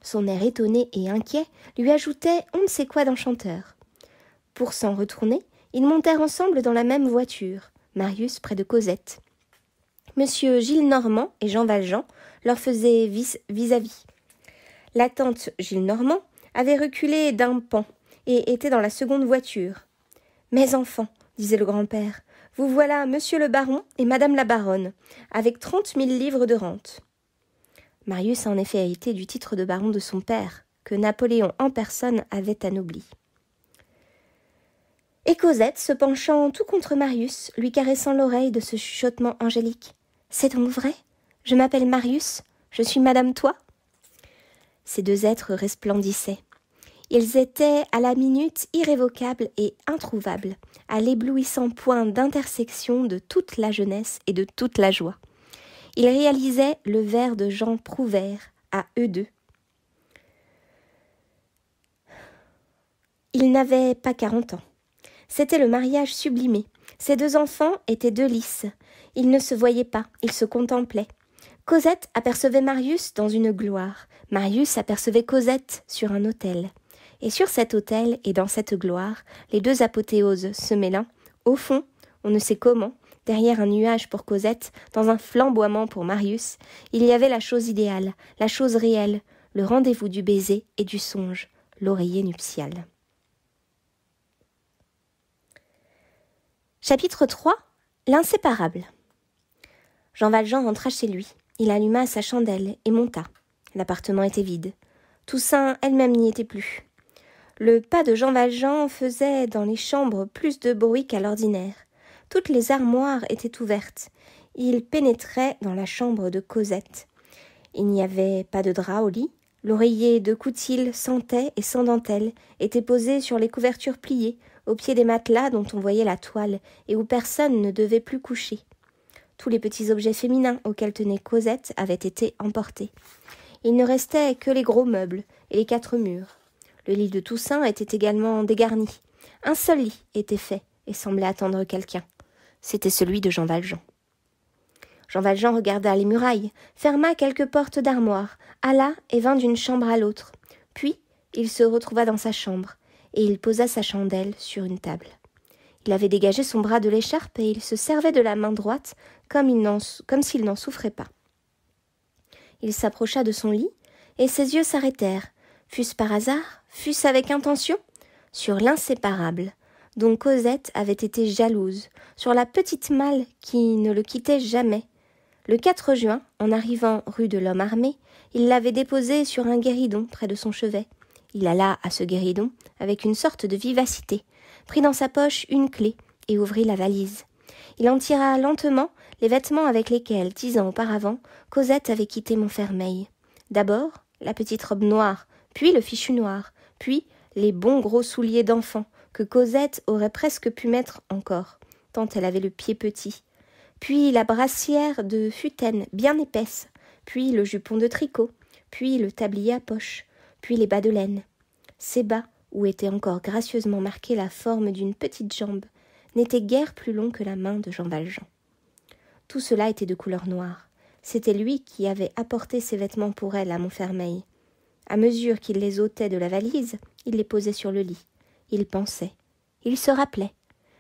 Son air étonné et inquiet lui ajoutait on ne sait quoi d'enchanteur. Pour s'en retourner, ils montèrent ensemble dans la même voiture. Marius près de Cosette. Monsieur Gillenormand et Jean Valjean leur faisaient vis-à-vis. La tante Gillenormand avait reculé d'un pan et était dans la seconde voiture. « Mes enfants, disait le grand-père, vous voilà monsieur le baron et madame la baronne, avec 30 000 livres de rente. » Marius a en effet hérité du titre de baron de son père, que Napoléon en personne avait anobli. Et Cosette, se penchant tout contre Marius, lui caressant l'oreille de ce chuchotement angélique. « C'est donc vrai? Je m'appelle Marius, je suis madame toi ?» Ces deux êtres resplendissaient. Ils étaient à la minute irrévocable et introuvable, à l'éblouissant point d'intersection de toute la jeunesse et de toute la joie. Ils réalisaient le vers de Jean Prouvaire à eux deux. Ils n'avaient pas 40 ans. C'était le mariage sublimé. Ces 2 enfants étaient 2 lys. Ils ne se voyaient pas, ils se contemplaient. Cosette apercevait Marius dans une gloire. Marius apercevait Cosette sur un autel. Et sur cet autel et dans cette gloire, les 2 apothéoses se mêlant, au fond, on ne sait comment, derrière un nuage pour Cosette, dans un flamboiement pour Marius, il y avait la chose idéale, la chose réelle, le rendez-vous du baiser et du songe, l'oreiller nuptial. Chapitre 3. L'inséparable. Jean Valjean rentra chez lui. Il alluma sa chandelle et monta. L'appartement était vide. Toussaint elle-même n'y était plus. Le pas de Jean Valjean faisait dans les chambres plus de bruit qu'à l'ordinaire. Toutes les armoires étaient ouvertes. Il pénétrait dans la chambre de Cosette. Il n'y avait pas de drap au lit. L'oreiller de coutil sans taie et sans dentelle était posé sur les couvertures pliées, au pied des matelas dont on voyait la toile et où personne ne devait plus coucher. Tous les petits objets féminins auxquels tenait Cosette avaient été emportés. Il ne restait que les gros meubles et les 4 murs. Le lit de Toussaint était également dégarni. Un seul lit était fait et semblait attendre quelqu'un. C'était celui de Jean Valjean. Jean Valjean regarda les murailles, ferma quelques portes d'armoire, alla et vint d'une chambre à l'autre. Puis, il se retrouva dans sa chambre, et il posa sa chandelle sur une table. Il avait dégagé son bras de l'écharpe et il se servait de la main droite comme s'il n'en souffrait pas. Il s'approcha de son lit, et ses yeux s'arrêtèrent, fût-ce par hasard, fût-ce avec intention, sur l'inséparable, dont Cosette avait été jalouse, sur la petite malle qui ne le quittait jamais, Le 4 juin, en arrivant rue de l'Homme Armé, il l'avait déposé sur un guéridon près de son chevet. Il alla à ce guéridon avec une sorte de vivacité, prit dans sa poche une clé et ouvrit la valise. Il en tira lentement les vêtements avec lesquels, 10 ans auparavant, Cosette avait quitté Montfermeil. D'abord, la petite robe noire, puis le fichu noir, puis les bons gros souliers d'enfant que Cosette aurait presque pu mettre encore, tant elle avait le pied petit, puis la brassière de futaine bien épaisse, puis le jupon de tricot, puis le tablier à poche, puis les bas de laine. Ces bas, où était encore gracieusement marquée la forme d'une petite jambe, n'étaient guère plus longs que la main de Jean Valjean. Tout cela était de couleur noire. C'était lui qui avait apporté ces vêtements pour elle à Montfermeil. À mesure qu'il les ôtait de la valise, il les posait sur le lit. Il pensait. Il se rappelait.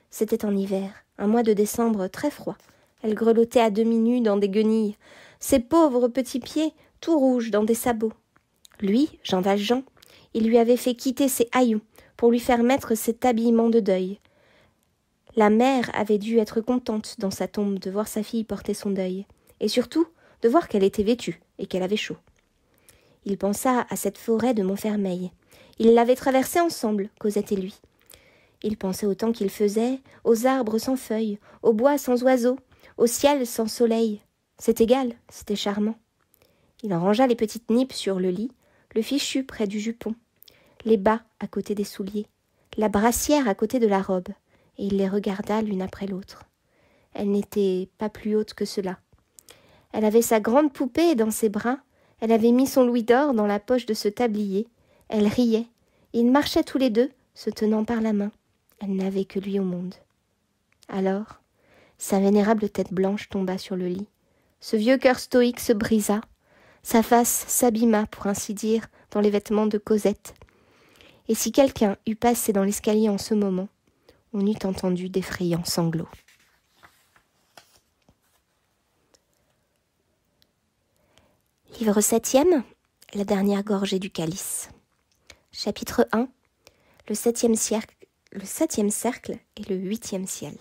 C'était en hiver, un mois de décembre très froid. Elle grelottait à demi nue dans des guenilles, ses pauvres petits pieds tout rouges dans des sabots. Lui, Jean Valjean, il lui avait fait quitter ses haillons pour lui faire mettre cet habillement de deuil. La mère avait dû être contente dans sa tombe de voir sa fille porter son deuil, et surtout de voir qu'elle était vêtue et qu'elle avait chaud. Il pensa à cette forêt de Montfermeil. Ils l'avaient traversée ensemble, Cosette et lui. Il pensait au temps qu'il faisait, aux arbres sans feuilles, au bois sans oiseaux, au ciel sans soleil. C'est égal, c'était charmant. Il en rangea les petites nippes sur le lit, le fichu près du jupon, les bas à côté des souliers, la brassière à côté de la robe, et il les regarda l'une après l'autre. Elle n'était pas plus haute que cela. Elle avait sa grande poupée dans ses bras, elle avait mis son louis d'or dans la poche de ce tablier, elle riait, et ils marchaient tous les deux, se tenant par la main. Elle n'avait que lui au monde. Alors, sa vénérable tête blanche tomba sur le lit. Ce vieux cœur stoïque se brisa, sa face s'abîma, pour ainsi dire, dans les vêtements de Cosette. Et si quelqu'un eût passé dans l'escalier en ce moment, on eût entendu d'effrayants sanglots. Livre 7e, la dernière gorgée du calice. Chapitre 1, le 7e cercle et le 8e ciel.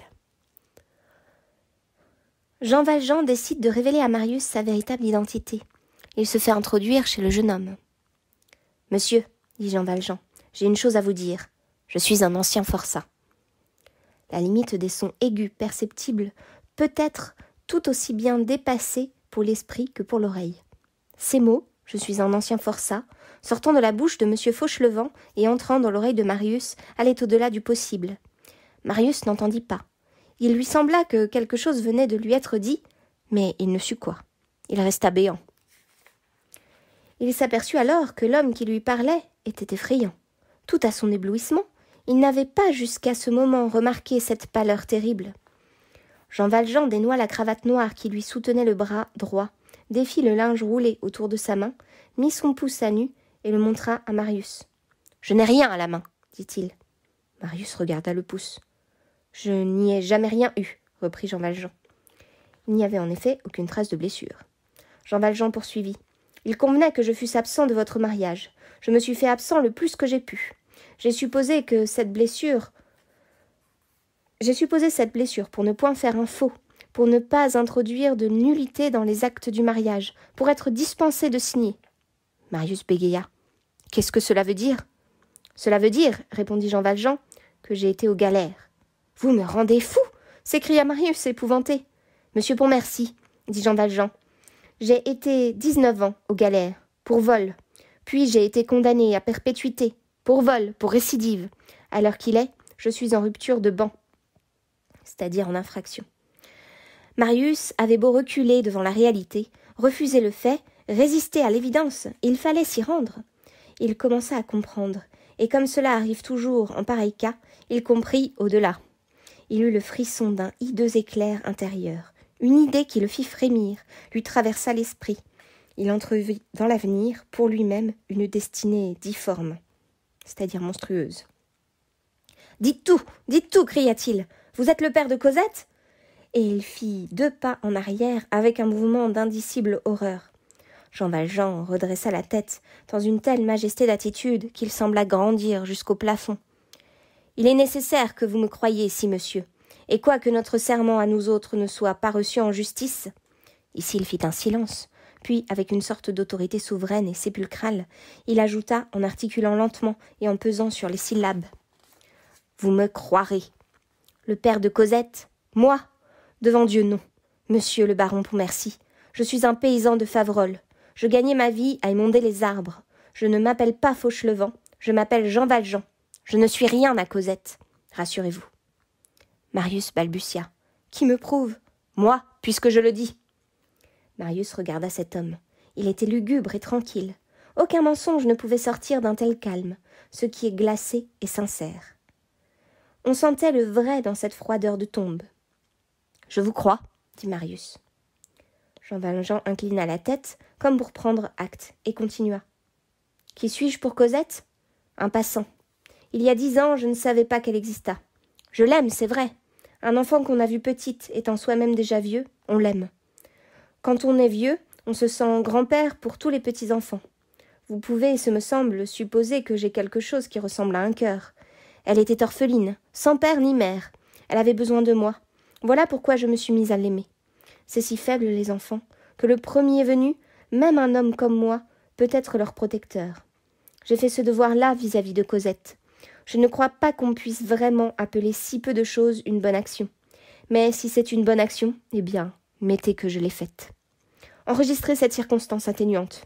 Jean Valjean décide de révéler à Marius sa véritable identité. Il se fait introduire chez le jeune homme. « Monsieur, dit Jean Valjean, j'ai une chose à vous dire. Je suis un ancien forçat. » La limite des sons aigus perceptibles peut être tout aussi bien dépassée pour l'esprit que pour l'oreille. Ces mots, je suis un ancien forçat, sortant de la bouche de M. Fauchelevent et entrant dans l'oreille de Marius, allaient au-delà du possible. Marius n'entendit pas. Il lui sembla que quelque chose venait de lui être dit, mais il ne sut quoi. Il resta béant. Il s'aperçut alors que l'homme qui lui parlait était effrayant. Tout à son éblouissement, il n'avait pas jusqu'à ce moment remarqué cette pâleur terrible. Jean Valjean dénoua la cravate noire qui lui soutenait le bras droit, défit le linge roulé autour de sa main, mit son pouce à nu et le montra à Marius. « Je n'ai rien à la main, dit-il. Marius regarda le pouce. « Je n'y ai jamais rien eu, reprit Jean Valjean. Il n'y avait en effet aucune trace de blessure. Jean Valjean poursuivit. Il convenait que je fusse absent de votre mariage. Je me suis fait absent le plus que j'ai pu. J'ai supposé cette blessure pour ne point faire un faux, pour ne pas introduire de nullité dans les actes du mariage, pour être dispensé de signer. Marius bégaya. « Qu'est-ce que cela veut dire ?»« Cela veut dire, répondit Jean Valjean, que j'ai été aux galères. »« Vous me rendez fou !» s'écria Marius, épouvanté. « Monsieur Pontmercy, dit Jean Valjean, j'ai été 19 ans aux galères, pour vol. Puis j'ai été condamné à perpétuité, pour vol, pour récidive. À l'heure qu'il est, je suis en rupture de ban, c'est-à-dire en infraction. » Marius avait beau reculer devant la réalité, refuser le fait, résister à l'évidence, il fallait s'y rendre. Il commença à comprendre, et comme cela arrive toujours en pareil cas, il comprit au-delà. Il eut le frisson d'un hideux éclair intérieur. Une idée qui le fit frémir, lui traversa l'esprit. Il entrevit dans l'avenir, pour lui-même, une destinée difforme, c'est-à-dire monstrueuse. « Dites tout, cria-t-il. Vous êtes le père de Cosette ?» Et il fit 2 pas en arrière avec un mouvement d'indicible horreur. Jean Valjean redressa la tête dans une telle majesté d'attitude qu'il sembla grandir jusqu'au plafond. « Il est nécessaire que vous me croyiez, si monsieur, et quoique notre serment à nous autres ne soit pas reçu en justice, Ici il fit un silence, puis, avec une sorte d'autorité souveraine et sépulcrale, il ajouta en articulant lentement et en pesant sur les syllabes. « Vous me croirez. Le père de Cosette? Moi? Devant Dieu, non. Monsieur le baron Pontmercy, je suis un paysan de Faverolles. Je gagnais ma vie à émonder les arbres. Je ne m'appelle pas Fauchelevent, je m'appelle Jean Valjean. Je ne suis rien à Cosette, rassurez-vous. » Marius balbutia. « Qui me prouve? Moi, puisque je le dis. » Marius regarda cet homme. Il était lugubre et tranquille. Aucun mensonge ne pouvait sortir d'un tel calme, ce qui est glacé et sincère. On sentait le vrai dans cette froideur de tombe. « Je vous crois, » dit Marius. Jean Valjean inclina la tête, comme pour prendre acte, et continua. « Qui suis-je pour Cosette? Un passant. Il y a 10 ans, je ne savais pas qu'elle existât. Je l'aime, c'est vrai. Un enfant qu'on a vu petite, étant soi-même déjà vieux, on l'aime. Quand on est vieux, on se sent grand-père pour tous les petits-enfants. Vous pouvez, ce me semble, supposer que j'ai quelque chose qui ressemble à un cœur. Elle était orpheline, sans père ni mère. Elle avait besoin de moi. Voilà pourquoi je me suis mise à l'aimer. C'est si faible, les enfants, que le premier venu, même un homme comme moi, peut être leur protecteur. J'ai fait ce devoir-là vis-à-vis de Cosette. Je ne crois pas qu'on puisse vraiment appeler si peu de choses une bonne action. Mais si c'est une bonne action, eh bien, mettez que je l'ai faite. Enregistrez cette circonstance atténuante.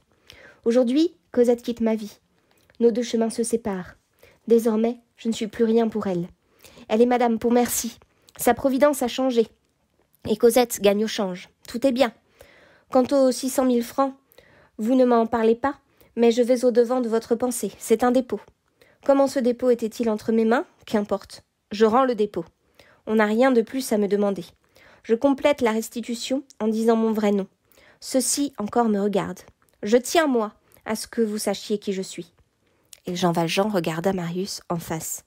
Aujourd'hui, Cosette quitte ma vie. Nos 2 chemins se séparent. Désormais, je ne suis plus rien pour elle. Elle est madame Pontmercy. Sa providence a changé. Et Cosette gagne au change. Tout est bien. Quant aux 600 000 francs, vous ne m'en parlez pas, mais je vais au-devant de votre pensée. C'est un dépôt. Comment ce dépôt était-il entre mes mains? Qu'importe. Je rends le dépôt. On n'a rien de plus à me demander. Je complète la restitution en disant mon vrai nom. Ceci encore me regarde. Je tiens, moi, à ce que vous sachiez qui je suis. » Et Jean Valjean regarda Marius en face.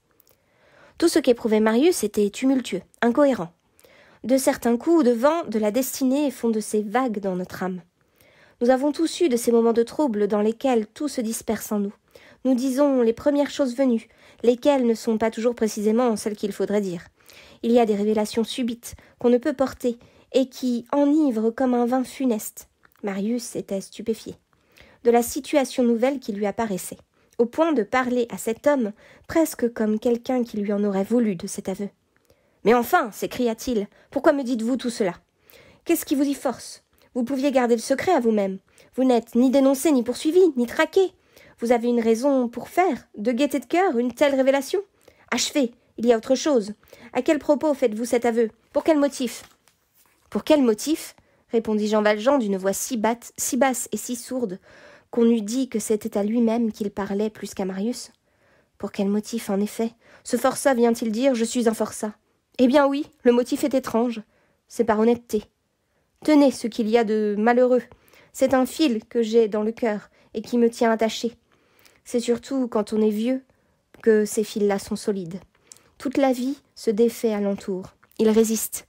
Tout ce qu'éprouvait Marius était tumultueux, incohérent. De certains coups de vent de la destinée font de ces vagues dans notre âme. Nous avons tous eu de ces moments de trouble dans lesquels tout se disperse en nous. Nous disons les premières choses venues, lesquelles ne sont pas toujours précisément celles qu'il faudrait dire. Il y a des révélations subites qu'on ne peut porter et qui enivrent comme un vin funeste. Marius était stupéfié de la situation nouvelle qui lui apparaissait, au point de parler à cet homme presque comme quelqu'un qui lui en aurait voulu de cet aveu. « Mais enfin, s'écria-t-il, pourquoi me dites-vous tout cela? Qu'est-ce qui vous y force? Vous pouviez garder le secret à vous-même. Vous n'êtes ni dénoncé, ni poursuivi, ni traqué. Vous avez une raison pour faire, de gaieté de cœur, une telle révélation? Achevez, il y a autre chose. À quel propos faites-vous cet aveu? Pour quel motif? » « Pour quel motif? » répondit Jean Valjean d'une voix si basse et si sourde qu'on eût dit que c'était à lui-même qu'il parlait plus qu'à Marius. « Pour quel motif, en effet? Ce forçat vient-il dire « je suis un forçat » ? Eh bien oui, le motif est étrange. C'est par honnêteté. Tenez ce qu'il y a de malheureux. C'est un fil que j'ai dans le cœur et qui me tient attaché. C'est surtout quand on est vieux que ces fils-là sont solides. Toute la vie se défait alentour. Il résiste.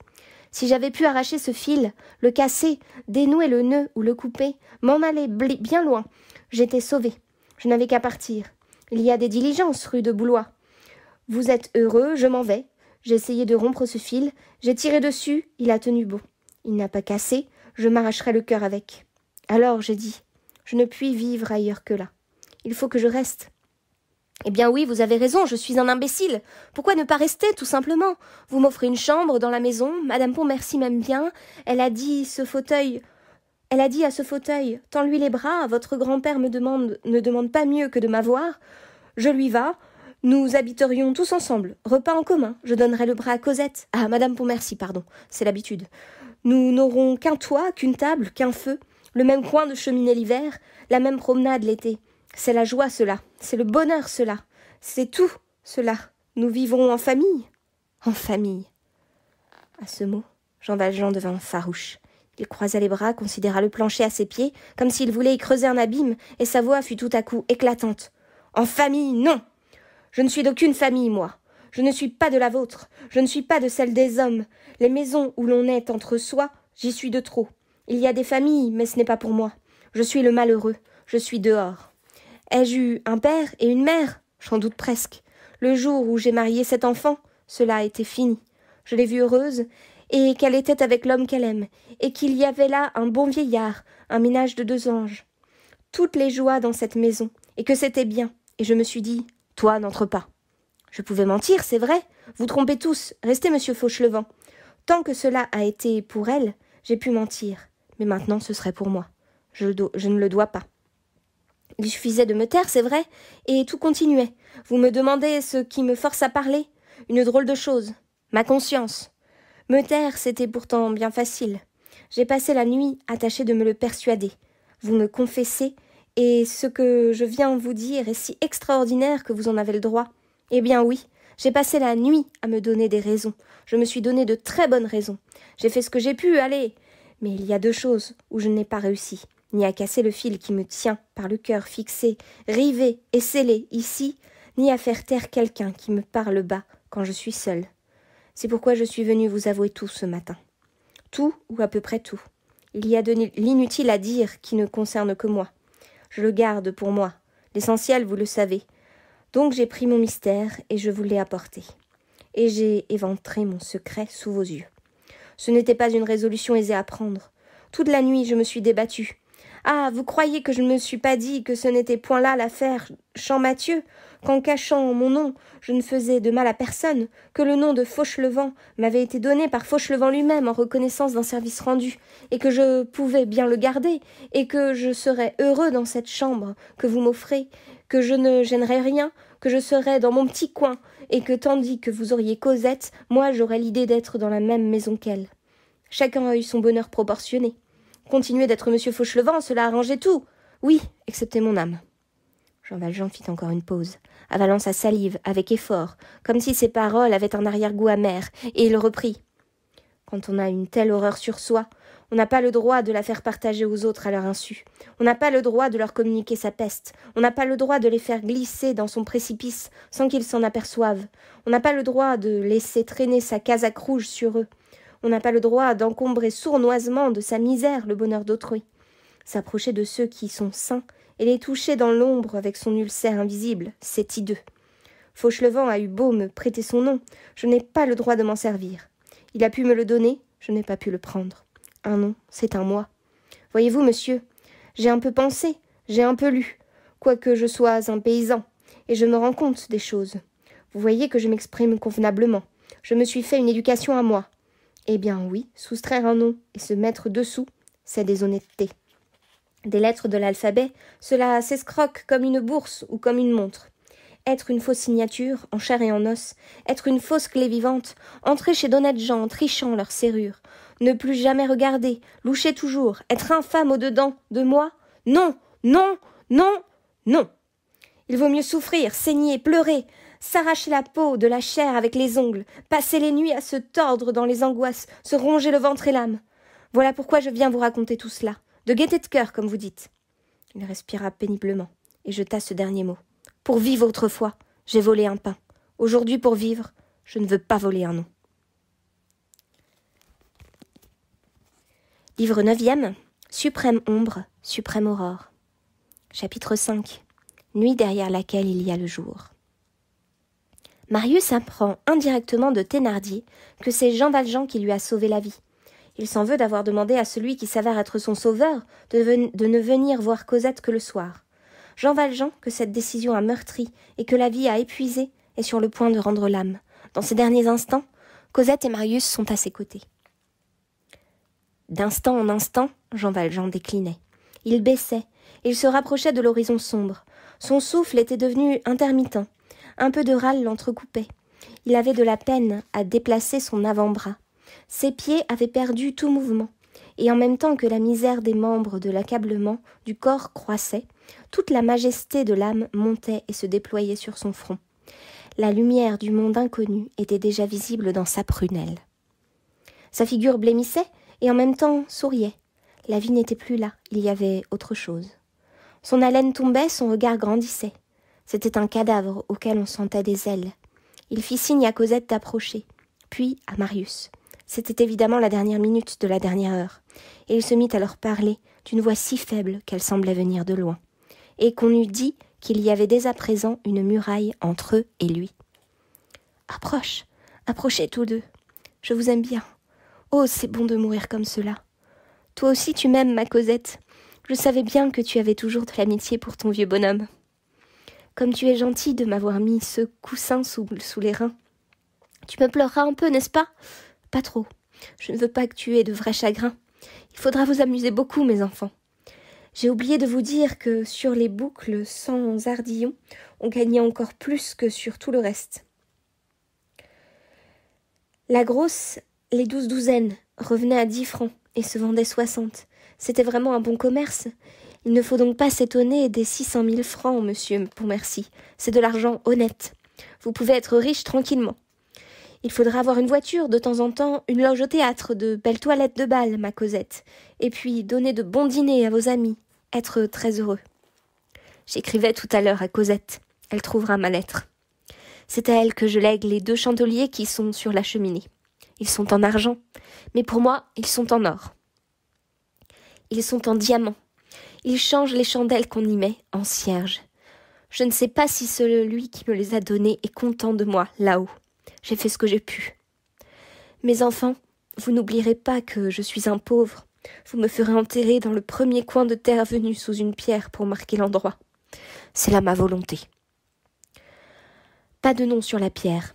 Si j'avais pu arracher ce fil, le casser, dénouer le nœud ou le couper, m'en aller bien loin, j'étais sauvée. Je n'avais qu'à partir. Il y a des diligences rue de Boulois. Vous êtes heureux, je m'en vais. J'ai essayé de rompre ce fil, j'ai tiré dessus, il a tenu bon. Il n'a pas cassé, je m'arracherai le cœur avec. Alors j'ai dit, je ne puis vivre ailleurs que là. Il faut que je reste. Eh bien oui, vous avez raison, je suis un imbécile. Pourquoi ne pas rester, tout simplement? Vous m'offrez une chambre dans la maison, Madame Pontmercy m'aime bien, elle a dit à ce fauteuil, tends-lui les bras, votre grand-père ne demande pas mieux que de m'avoir. Je lui vas, nous habiterions tous ensemble, repas en commun, je donnerai le bras à Cosette, à Madame Pontmercy, pardon, c'est l'habitude. Nous n'aurons qu'un toit, qu'une table, qu'un feu, le même coin de cheminée l'hiver, la même promenade l'été. C'est la joie, cela. C'est le bonheur, cela. C'est tout, cela. Nous vivrons en famille. En famille. À ce mot, Jean Valjean devint farouche. Il croisa les bras, considéra le plancher à ses pieds, comme s'il voulait y creuser un abîme, et sa voix fut tout à coup éclatante. En famille, non! Je ne suis d'aucune famille, moi. Je ne suis pas de la vôtre. Je ne suis pas de celle des hommes. Les maisons où l'on est entre soi, j'y suis de trop. Il y a des familles, mais ce n'est pas pour moi. Je suis le malheureux. Je suis dehors. Ai-je eu un père et une mère? J'en doute presque. Le jour où j'ai marié cet enfant, cela a été fini. Je l'ai vue heureuse, et qu'elle était avec l'homme qu'elle aime, et qu'il y avait là un bon vieillard, un ménage de 2 anges. Toutes les joies dans cette maison, et que c'était bien. Et je me suis dit, toi, n'entre pas. Je pouvais mentir, c'est vrai. Vous trompez tous. Restez, monsieur Fauchelevent. Tant que cela a été pour elle, j'ai pu mentir. Mais maintenant, ce serait pour moi. Je ne le dois pas. Il suffisait de me taire, c'est vrai, et tout continuait. Vous me demandez ce qui me force à parler. Une drôle de chose. Ma conscience. Me taire, c'était pourtant bien facile. J'ai passé la nuit à tâcher de me le persuader. Vous me confessez, et ce que je viens vous dire est si extraordinaire que vous en avez le droit. Eh bien oui, j'ai passé la nuit à me donner des raisons. Je me suis donné de très bonnes raisons. J'ai fait ce que j'ai pu, allez. Mais il y a 2 choses où je n'ai pas réussi. Ni à casser le fil qui me tient par le cœur fixé, rivé et scellé ici, ni à faire taire quelqu'un qui me parle bas quand je suis seule. C'est pourquoi je suis venue vous avouer tout ce matin. Tout ou à peu près tout. Il y a de l'inutile à dire qui ne concerne que moi. Je le garde pour moi. L'essentiel, vous le savez. Donc j'ai pris mon mystère et je vous l'ai apporté. Et j'ai éventré mon secret sous vos yeux. Ce n'était pas une résolution aisée à prendre. Toute la nuit, je me suis débattue. Ah, vous croyez que je ne me suis pas dit que ce n'était point là l'affaire Champmathieu, qu'en cachant mon nom, je ne faisais de mal à personne, que le nom de Fauchelevent m'avait été donné par Fauchelevent lui-même en reconnaissance d'un service rendu, et que je pouvais bien le garder, et que je serais heureux dans cette chambre que vous m'offrez, que je ne gênerais rien, que je serais dans mon petit coin, et que tandis que vous auriez Cosette, moi j'aurais l'idée d'être dans la même maison qu'elle. Chacun a eu son bonheur proportionné. Continuer d'être monsieur Fauchelevent, cela arrangeait tout. Oui, excepté mon âme. Jean Valjean fit encore une pause, avalant sa salive avec effort, comme si ses paroles avaient un arrière-goût amer, et il reprit. Quand on a une telle horreur sur soi, on n'a pas le droit de la faire partager aux autres à leur insu. On n'a pas le droit de leur communiquer sa peste. On n'a pas le droit de les faire glisser dans son précipice sans qu'ils s'en aperçoivent. On n'a pas le droit de laisser traîner sa casaque rouge sur eux. On n'a pas le droit d'encombrer sournoisement de sa misère le bonheur d'autrui. S'approcher de ceux qui sont saints et les toucher dans l'ombre avec son ulcère invisible, c'est hideux. Fauchelevent a eu beau me prêter son nom, je n'ai pas le droit de m'en servir. Il a pu me le donner, je n'ai pas pu le prendre. Un nom, c'est un moi. Voyez-vous, monsieur, j'ai un peu pensé, j'ai un peu lu, quoique je sois un paysan, et je me rends compte des choses. Vous voyez que je m'exprime convenablement. Je me suis fait une éducation à moi. Eh bien oui, soustraire un nom et se mettre dessous, c'est déshonnêteté. Des lettres de l'alphabet, cela s'escroque comme une bourse ou comme une montre. Être une fausse signature, en chair et en os, être une fausse clé vivante, entrer chez d'honnêtes gens en trichant leur serrure, ne plus jamais regarder, loucher toujours, être infâme au-dedans de moi, non, non, non, non. Il vaut mieux souffrir, saigner, pleurer, s'arracher la peau de la chair avec les ongles, passer les nuits à se tordre dans les angoisses, se ronger le ventre et l'âme. Voilà pourquoi je viens vous raconter tout cela, de gaieté de cœur, comme vous dites. Il respira péniblement et jeta ce dernier mot. Pour vivre autrefois, j'ai volé un pain. Aujourd'hui, pour vivre, je ne veux pas voler un nom. Livre 9e, Suprême ombre, suprême aurore. Chapitre 5. Nuit derrière laquelle il y a le jour. Marius apprend indirectement de Thénardier que c'est Jean Valjean qui lui a sauvé la vie. Il s'en veut d'avoir demandé à celui qui s'avère être son sauveur de ne venir voir Cosette que le soir. Jean Valjean, que cette décision a meurtri et que la vie a épuisé, est sur le point de rendre l'âme. Dans ces derniers instants, Cosette et Marius sont à ses côtés. D'instant en instant, Jean Valjean déclinait. Il baissait, il se rapprochait de l'horizon sombre. Son souffle était devenu intermittent. Un peu de râle l'entrecoupait. Il avait de la peine à déplacer son avant-bras. Ses pieds avaient perdu tout mouvement, et en même temps que la misère des membres de l'accablement du corps croissait, toute la majesté de l'âme montait et se déployait sur son front. La lumière du monde inconnu était déjà visible dans sa prunelle. Sa figure blêmissait et en même temps souriait. La vie n'était plus là, il y avait autre chose. Son haleine tombait, son regard grandissait. C'était un cadavre auquel on sentait des ailes. Il fit signe à Cosette d'approcher, puis à Marius. C'était évidemment la dernière minute de la dernière heure, et il se mit à leur parler d'une voix si faible qu'elle semblait venir de loin, et qu'on eût dit qu'il y avait dès à présent une muraille entre eux et lui. « Approche, approchez tous deux. Je vous aime bien. Oh, c'est bon de mourir comme cela. Toi aussi tu m'aimes, ma Cosette. Je savais bien que tu avais toujours de l'amitié pour ton vieux bonhomme. Comme tu es gentille de m'avoir mis ce coussin sous les reins. Tu me pleureras un peu, n'est-ce pas? Pas trop. Je ne veux pas que tu aies de vrais chagrins. Il faudra vous amuser beaucoup, mes enfants. J'ai oublié de vous dire que sur les boucles sans ardillon, on gagnait encore plus que sur tout le reste. La grosse, les 12 douzaines, revenaient à 10 francs et se vendaient 60. C'était vraiment un bon commerce. Il ne faut donc pas s'étonner des 600 000 francs, monsieur Pontmercy. C'est de l'argent honnête. Vous pouvez être riche tranquillement. Il faudra avoir une voiture, de temps en temps, une loge au théâtre, de belles toilettes de bal, ma Cosette, et puis donner de bons dîners à vos amis, être très heureux. J'écrivais tout à l'heure à Cosette. Elle trouvera ma lettre. C'est à elle que je lègue les 2 chandeliers qui sont sur la cheminée. Ils sont en argent, mais pour moi, ils sont en or. Ils sont en diamant. Ils changent les chandelles qu'on y met en cierge. Je ne sais pas si celui qui me les a donnés est content de moi, là-haut. J'ai fait ce que j'ai pu. Mes enfants, vous n'oublierez pas que je suis un pauvre. Vous me ferez enterrer dans le premier coin de terre venu sous une pierre pour marquer l'endroit. C'est là ma volonté. Pas de nom sur la pierre.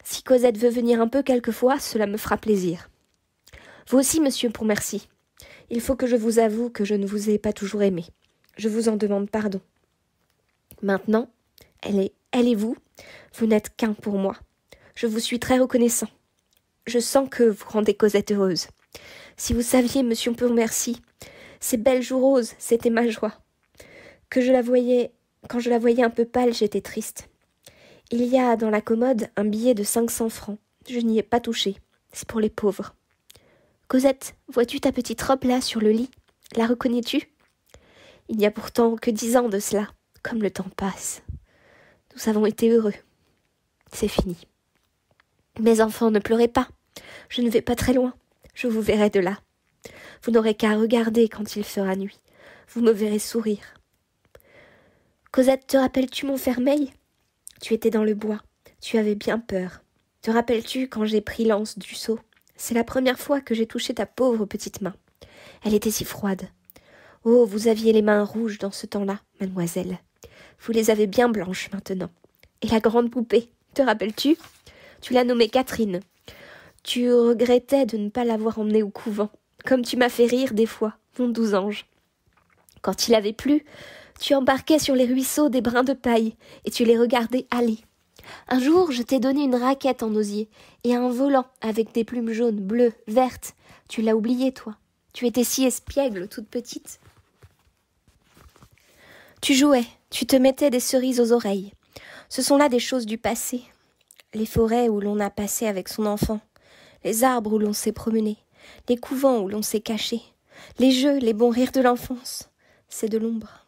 Si Cosette veut venir un peu quelquefois, cela me fera plaisir. Vous aussi, monsieur Pontmercy. Il faut que je vous avoue que je ne vous ai pas toujours aimé. Je vous en demande pardon. Maintenant, elle et vous n'êtes qu'un pour moi. Je vous suis très reconnaissant. Je sens que vous rendez Cosette heureuse. Si vous saviez, monsieur Pontmercy, ces belles joues roses, c'était ma joie. Quand je la voyais un peu pâle, j'étais triste. Il y a dans la commode un billet de 500 francs. Je n'y ai pas touché. C'est pour les pauvres. Cosette, vois-tu ta petite robe là sur le lit? La reconnais-tu? Il n'y a pourtant que 10 ans de cela. Comme le temps passe. Nous avons été heureux. C'est fini. Mes enfants, ne pleurez pas. Je ne vais pas très loin. Je vous verrai de là. Vous n'aurez qu'à regarder quand il fera nuit. Vous me verrez sourire. Cosette, te rappelles-tu Montfermeil? Tu étais dans le bois. Tu avais bien peur. Te rappelles-tu quand j'ai pris l'anse du seau? C'est la première fois que j'ai touché ta pauvre petite main. Elle était si froide. Oh, vous aviez les mains rouges dans ce temps-là, mademoiselle. Vous les avez bien blanches maintenant. Et la grande poupée, te rappelles-tu? Tu l'as nommée Catherine. Tu regrettais de ne pas l'avoir emmenée au couvent, comme tu m'as fait rire des fois, mon doux ange. Quand il avait plu, tu embarquais sur les ruisseaux des brins de paille, et tu les regardais aller. Un jour, je t'ai donné une raquette en osier, et un volant avec des plumes jaunes, bleues, vertes. Tu l'as oublié, toi. Tu étais si espiègle, toute petite. Tu jouais, tu te mettais des cerises aux oreilles. Ce sont là des choses du passé. Les forêts où l'on a passé avec son enfant, les arbres où l'on s'est promené, les couvents où l'on s'est caché, les jeux, les bons rires de l'enfance. C'est de l'ombre.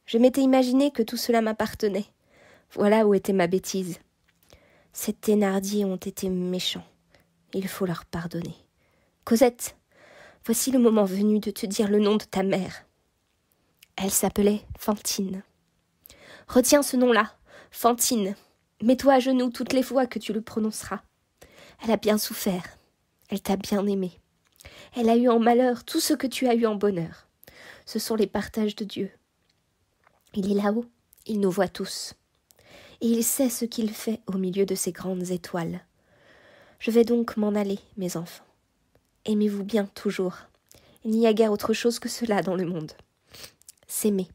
Je m'étais imaginé que tout cela m'appartenait. Voilà où était ma bêtise. Ces Thénardier ont été méchants. Il faut leur pardonner. Cosette, voici le moment venu de te dire le nom de ta mère. Elle s'appelait Fantine. Retiens ce nom-là, Fantine. Mets-toi à genoux toutes les fois que tu le prononceras. Elle a bien souffert. Elle t'a bien aimé. Elle a eu en malheur tout ce que tu as eu en bonheur. Ce sont les partages de Dieu. Il est là-haut, il nous voit tous. Et il sait ce qu'il fait au milieu de ces grandes étoiles. Je vais donc m'en aller, mes enfants. Aimez-vous bien toujours. Il n'y a guère autre chose que cela dans le monde. S'aimer.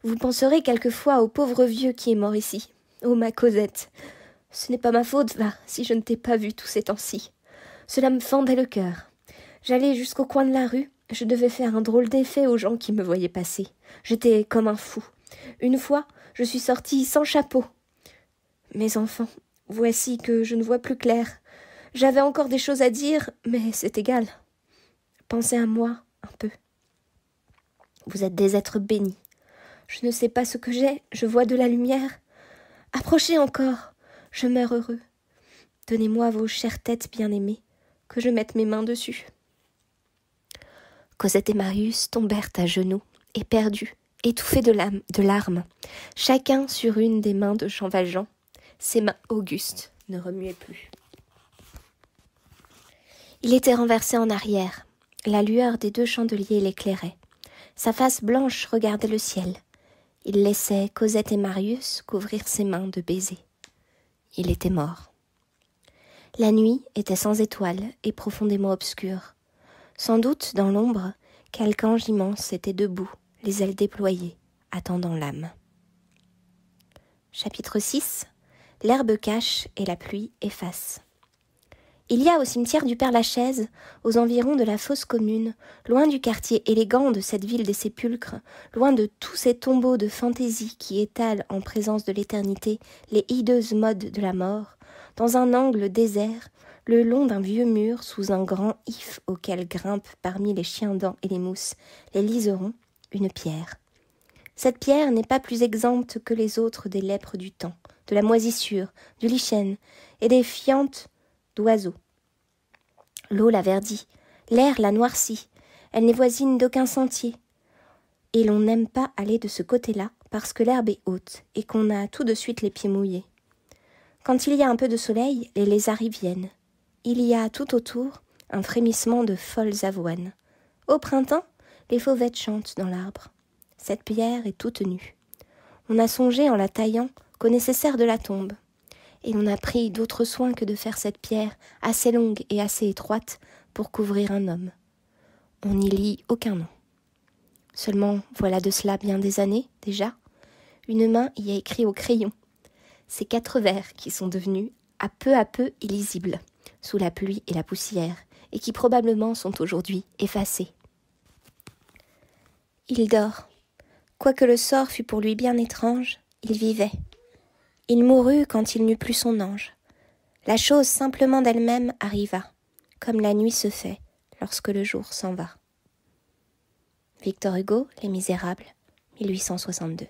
Vous penserez quelquefois au pauvre vieux qui est mort ici. Oh, ma Cosette, ce n'est pas ma faute, va, si je ne t'ai pas vue tous ces temps-ci. Cela me fendait le cœur. J'allais jusqu'au coin de la rue, je devais faire un drôle d'effet aux gens qui me voyaient passer. J'étais comme un fou. Une fois, je suis sortie sans chapeau. Mes enfants, voici que je ne vois plus clair. J'avais encore des choses à dire, mais c'est égal. Pensez à moi un peu. Vous êtes des êtres bénis. Je ne sais pas ce que j'ai, je vois de la lumière. Approchez encore, je meurs heureux. Donnez-moi vos chères têtes bien-aimées, que je mette mes mains dessus. Cosette et Marius tombèrent à genoux, éperdus, étouffés de larmes, chacun sur une des mains de Jean Valjean. Ses mains augustes ne remuaient plus. Il était renversé en arrière. La lueur des 2 chandeliers l'éclairait. Sa face blanche regardait le ciel. Il laissait Cosette et Marius couvrir ses mains de baisers. Il était mort. La nuit était sans étoiles et profondément obscure. Sans doute, dans l'ombre, quelque ange immense était debout, les ailes déployées, attendant l'âme. Chapitre 6. L'herbe cache et la pluie efface. Il y a au cimetière du Père-Lachaise, aux environs de la fosse commune, loin du quartier élégant de cette ville des sépulcres, loin de tous ces tombeaux de fantaisie qui étalent en présence de l'éternité les hideuses modes de la mort, dans un angle désert, le long d'un vieux mur sous un grand if auquel grimpent parmi les chiens-dents et les mousses, les liserons, une pierre. Cette pierre n'est pas plus exempte que les autres des lèpres du temps, de la moisissure, du lichen et des fientes d'oiseaux. L'eau la verdit, l'air la noircit, elle n'est voisine d'aucun sentier. Et l'on n'aime pas aller de ce côté-là parce que l'herbe est haute et qu'on a tout de suite les pieds mouillés. Quand il y a un peu de soleil, les lézards y viennent. Il y a tout autour un frémissement de folles avoines. Au printemps, les fauvettes chantent dans l'arbre. Cette pierre est toute nue. On a songé en la taillant qu'au nécessaire de la tombe. Et l'on a pris d'autres soins que de faire cette pierre assez longue et assez étroite pour couvrir un homme. On n'y lit aucun nom. Seulement, voilà de cela bien des années, déjà, une main y a écrit au crayon ces 4 vers qui sont devenus à peu illisibles, sous la pluie et la poussière, et qui probablement sont aujourd'hui effacés. Il dort. Quoique le sort fût pour lui bien étrange, il vivait. Il mourut quand il n'eut plus son ange. La chose simplement d'elle-même arriva, comme la nuit se fait lorsque le jour s'en va. Victor Hugo, Les Misérables, 1862.